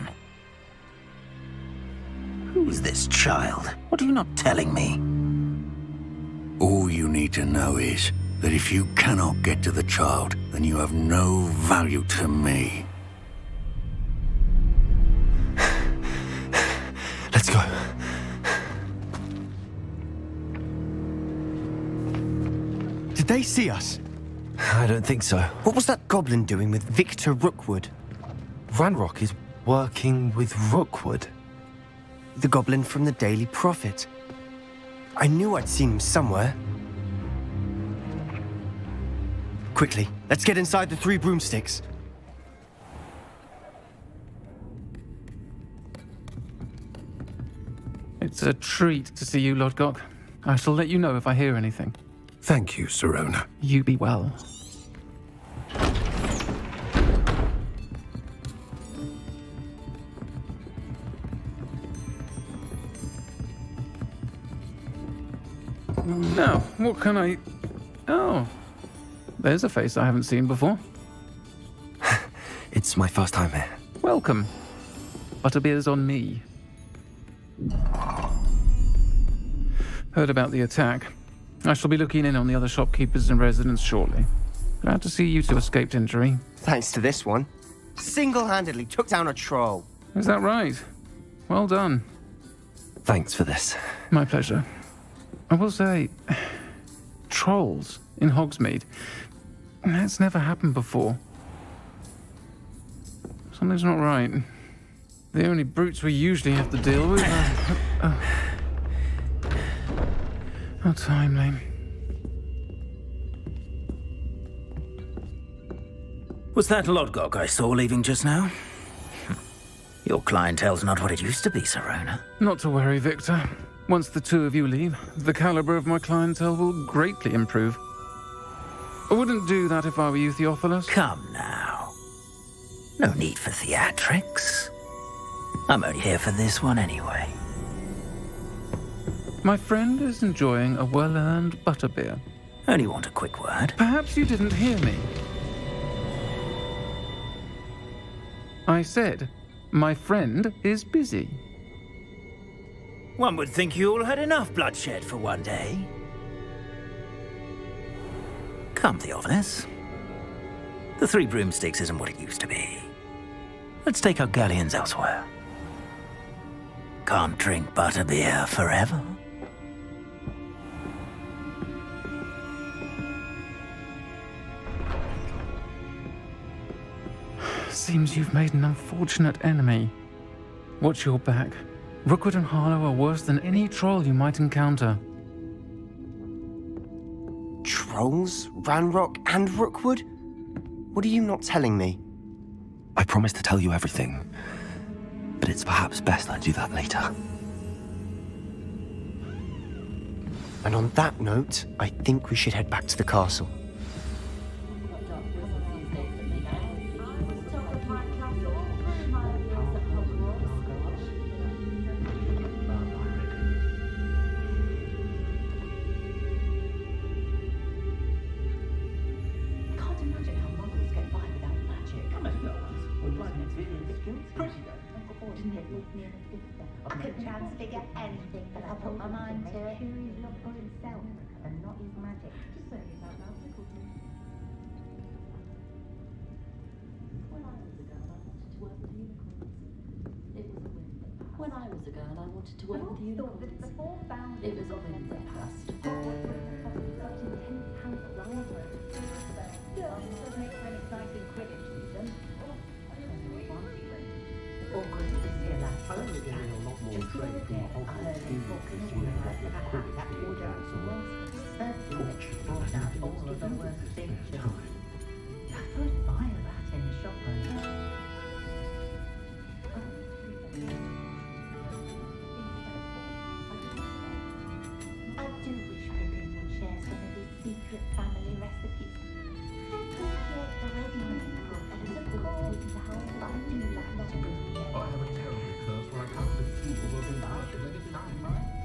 Who's this child? What are you not telling me? All you need to know is that if you cannot get to the child, then you have no value to me. Let's go. Did they see us? I don't think so. What was that goblin doing with Victor Rookwood? Ranrock is working with Rookwood. The goblin from the Daily Prophet. I knew I'd seen him somewhere. Quickly, let's get inside the 3 broomsticks. It's a treat to see you, Lodgok. I shall let you know if I hear anything. Thank you, Sirona. You be well. Now, what can I... Oh, there's a face I haven't seen before. It's my first time here. Welcome. Butterbeer's on me. Heard about the attack. I shall be looking in on the other shopkeepers and residents shortly. Glad to see you two escaped injury. Thanks to this one. Single-handedly took down a troll. Is that right? Well done. Thanks for this. My pleasure. I will say, trolls in Hogsmeade. That's never happened before. Something's not right. The only brutes we usually have to deal with are... How timely. Was that Lodgok I saw leaving just now? Your clientele's not what it used to be, Sirona. Not to worry, Victor. Once the 2 of you leave, the caliber of my clientele will greatly improve. I wouldn't do that if I were you, Theophilus. Come now. No need for theatrics. I'm only here for this one anyway. My friend is enjoying a well-earned butterbeer. Only want a quick word. Perhaps you didn't hear me. I said, my friend is busy. One would think you all had enough bloodshed for one day. Come, Theophilus. The 3 broomsticks isn't what it used to be. Let's take our galleons elsewhere. Can't drink butterbeer forever. Seems you've made an unfortunate enemy. Watch your back. Rookwood and Harlow are worse than any troll you might encounter. Trolls? Ranrock and Rookwood? What are you not telling me? I promise to tell you everything, but it's perhaps best I do that later. And on that note, I think we should head back to the castle. I couldn't transfigure anything, but I put my mind to it. He's not for himself, and not his magic. Just saying it out loud, tickled me. When I was a girl, I wanted to work with unicorns. It was a whim that passed. Such intense hands library. Still, it does make for an exciting Quidditch season. Awkward to see a last I was getting a lot more trade from the Hogwarts students this year about the Quidditch League Council. Fortunately, I didn't all of the get worst this things. spare time. I could buy a rat in the shop though. I do wish Pippin would share some of his secret family recipes. I appreciate the ready-made products, of course, but I do like to be here. I have a terrible curse where I can't lift tools or do much at any time.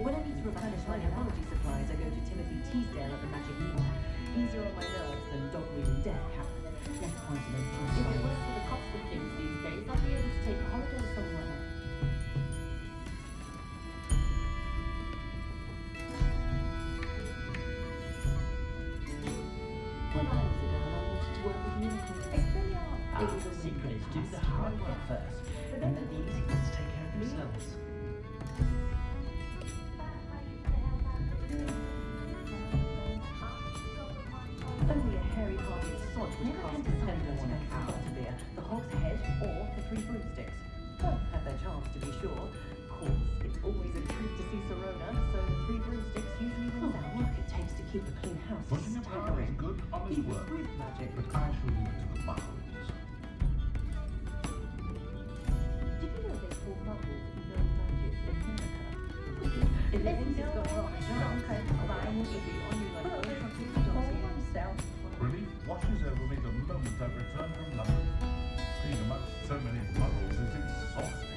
When I need to replenish my apology supplies, I go to Timothy Teasdale at the Magic Needle. Easier on my nerves than dog reading deck. Less poison and punch. If it weren't for the cost of things these days, I'd be able to take a holiday somewhere. When I was a girl, I wanted to work with unicorns. The secret is do the hard work first, and then the easy ones take care of themselves. Only a hairy-hearted sod would cast a tender on a Butterbeer, the Hog's Head, or the Three Broomsticks. Both had their chance, to be sure. Of course, it's always a treat to see Serona, so the Three Broomsticks usually wins out. Work it takes to keep a clean house is Putting a power is staggering. good, honest Even work. with magic. But I shall leave it to the muggles. Did you know they call muggles no magic in America? If the things has got rock junk, mine would be on you like all oneself. Relief washes over me the moment I return from London. Being amongst so many muggles is exhausting.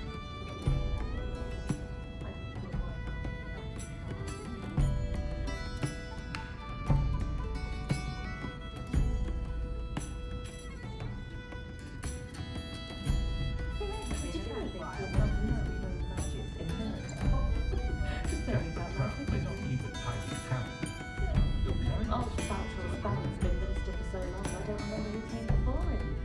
Did you know they call muggles no magic in America? Just saying it out loud. May not leave a tiny town. You'll be Oh, Boucher's Bannon's been minister for so long, I don't remember who came before him.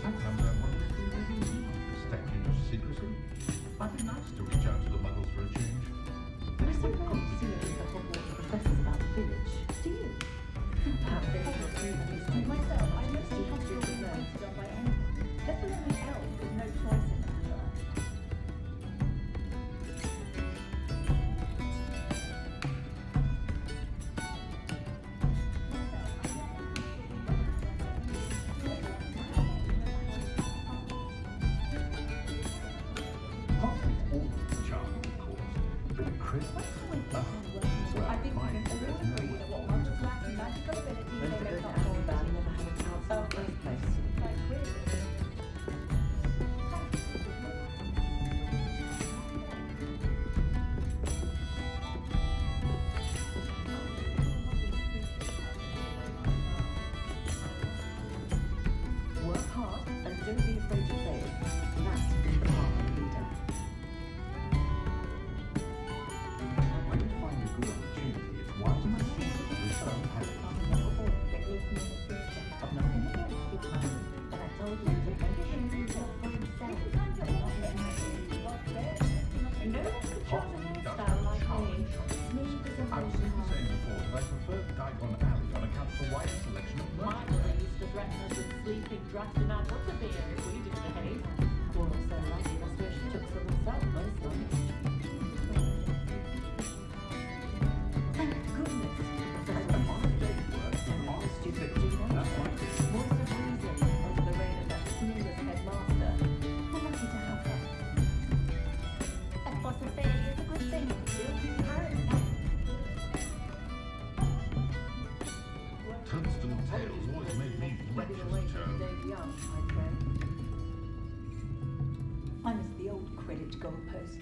Sometimes I wonder if we really need this decade of secrecy. Might be nice to reach out to the muggles for a change. I sometimes see it in the Hogwarts professors about the village. Do you? Perhaps they should agree with these students. Myself, I mostly have to be wasted on by anyone, let alone an elf with no choice in the matter. Hogsmeade's always charming, of course. But Christmas? I think we can all agree that what muggles lack in magical ability, they make up for Bad never had a chance in the first place. like Quidditch. Work hard and don't be afraid to fail. That's the power of a leader. When you find a good opportunity, it's wise to seize it with some panic. There is no mistake. I've nothing against you, Simon, but I told you to mention himself for himself, and not his magic. No one could charge a hairstyle like me. Smooth as a I was simply saying before that I preferred Diagon Alley on account of the wide selection of My merchandise. mother used to threaten us with sleeping drafts in our butterbeer if we didn't behave. Well, so lucky, that's where she took some herself most of it. Thank goodness. That's a honest work. Stupid, do you know? That's right. Voice of reason under the reign of that clueless headmaster. We're lucky to have her. A possibility is a good thing. Tungsten tails always made me Ready rich to as wait a till child. the day young, I pray. I miss the old Quidditch goalposts.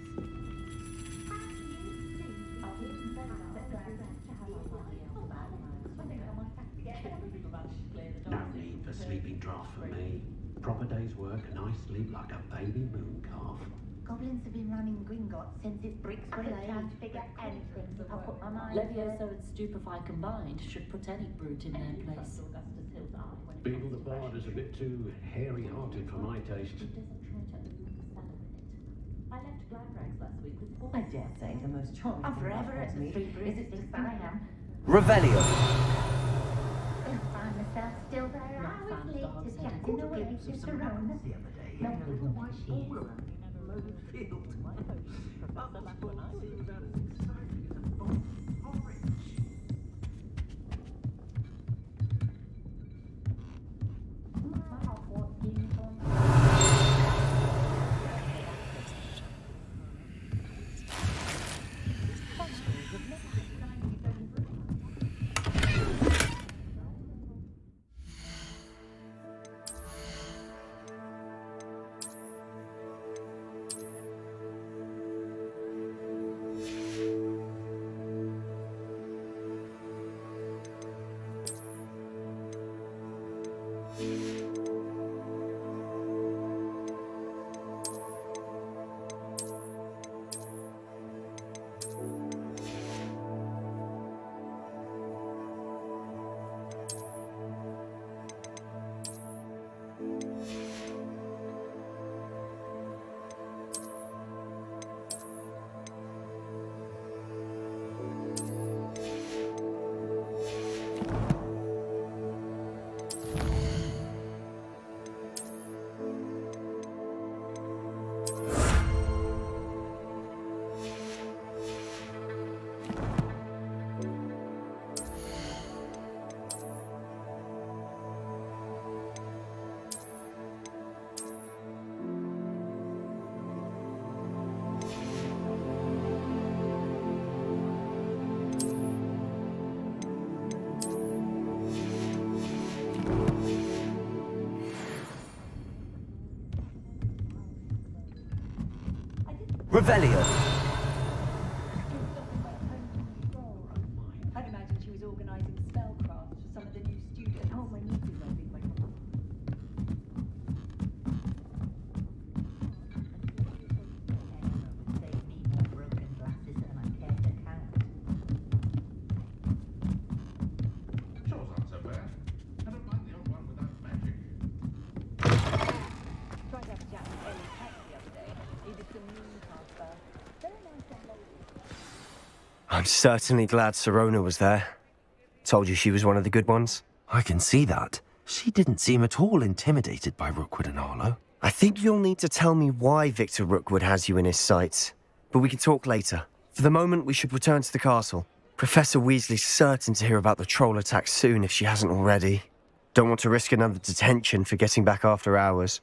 No need for sleeping draught for me. Proper day's work and I sleep like a baby moon calf. Goblins have been running Gringotts since its bricks were laid. Can't figure anything if I put my mind to it. Levioso and Stupefy combined should put any brute in their place. Augustus Hill's eye when Beetle the Bard is a bit too hairy-hearted for my taste. I left Gladrags last week with four. I dare say the most charming thing about Hogsmeade is its distant. Revelio. I find myself still very hours late to chat in the way to Sharona. No matter what she is. Revelio. I'd imagine she was organising spellcraft for some of the new students. Oh, my niece is helping my Sure, not so bad. I don't mind the old one without magic. Tried to have a chat with Ellie Peck the other day. Needed some moon transfer. Very nice young lady. I'm certainly glad Sharona was there. Told you she was one of the good ones. I can see that. She didn't seem at all intimidated by Rookwood and Arlo. I think you'll need to tell me why Victor Rookwood has you in his sights. But we can talk later. For the moment, we should return to the castle. Professor Weasley's certain to hear about the troll attack soon if she hasn't already. Don't want to risk another detention for getting back after hours.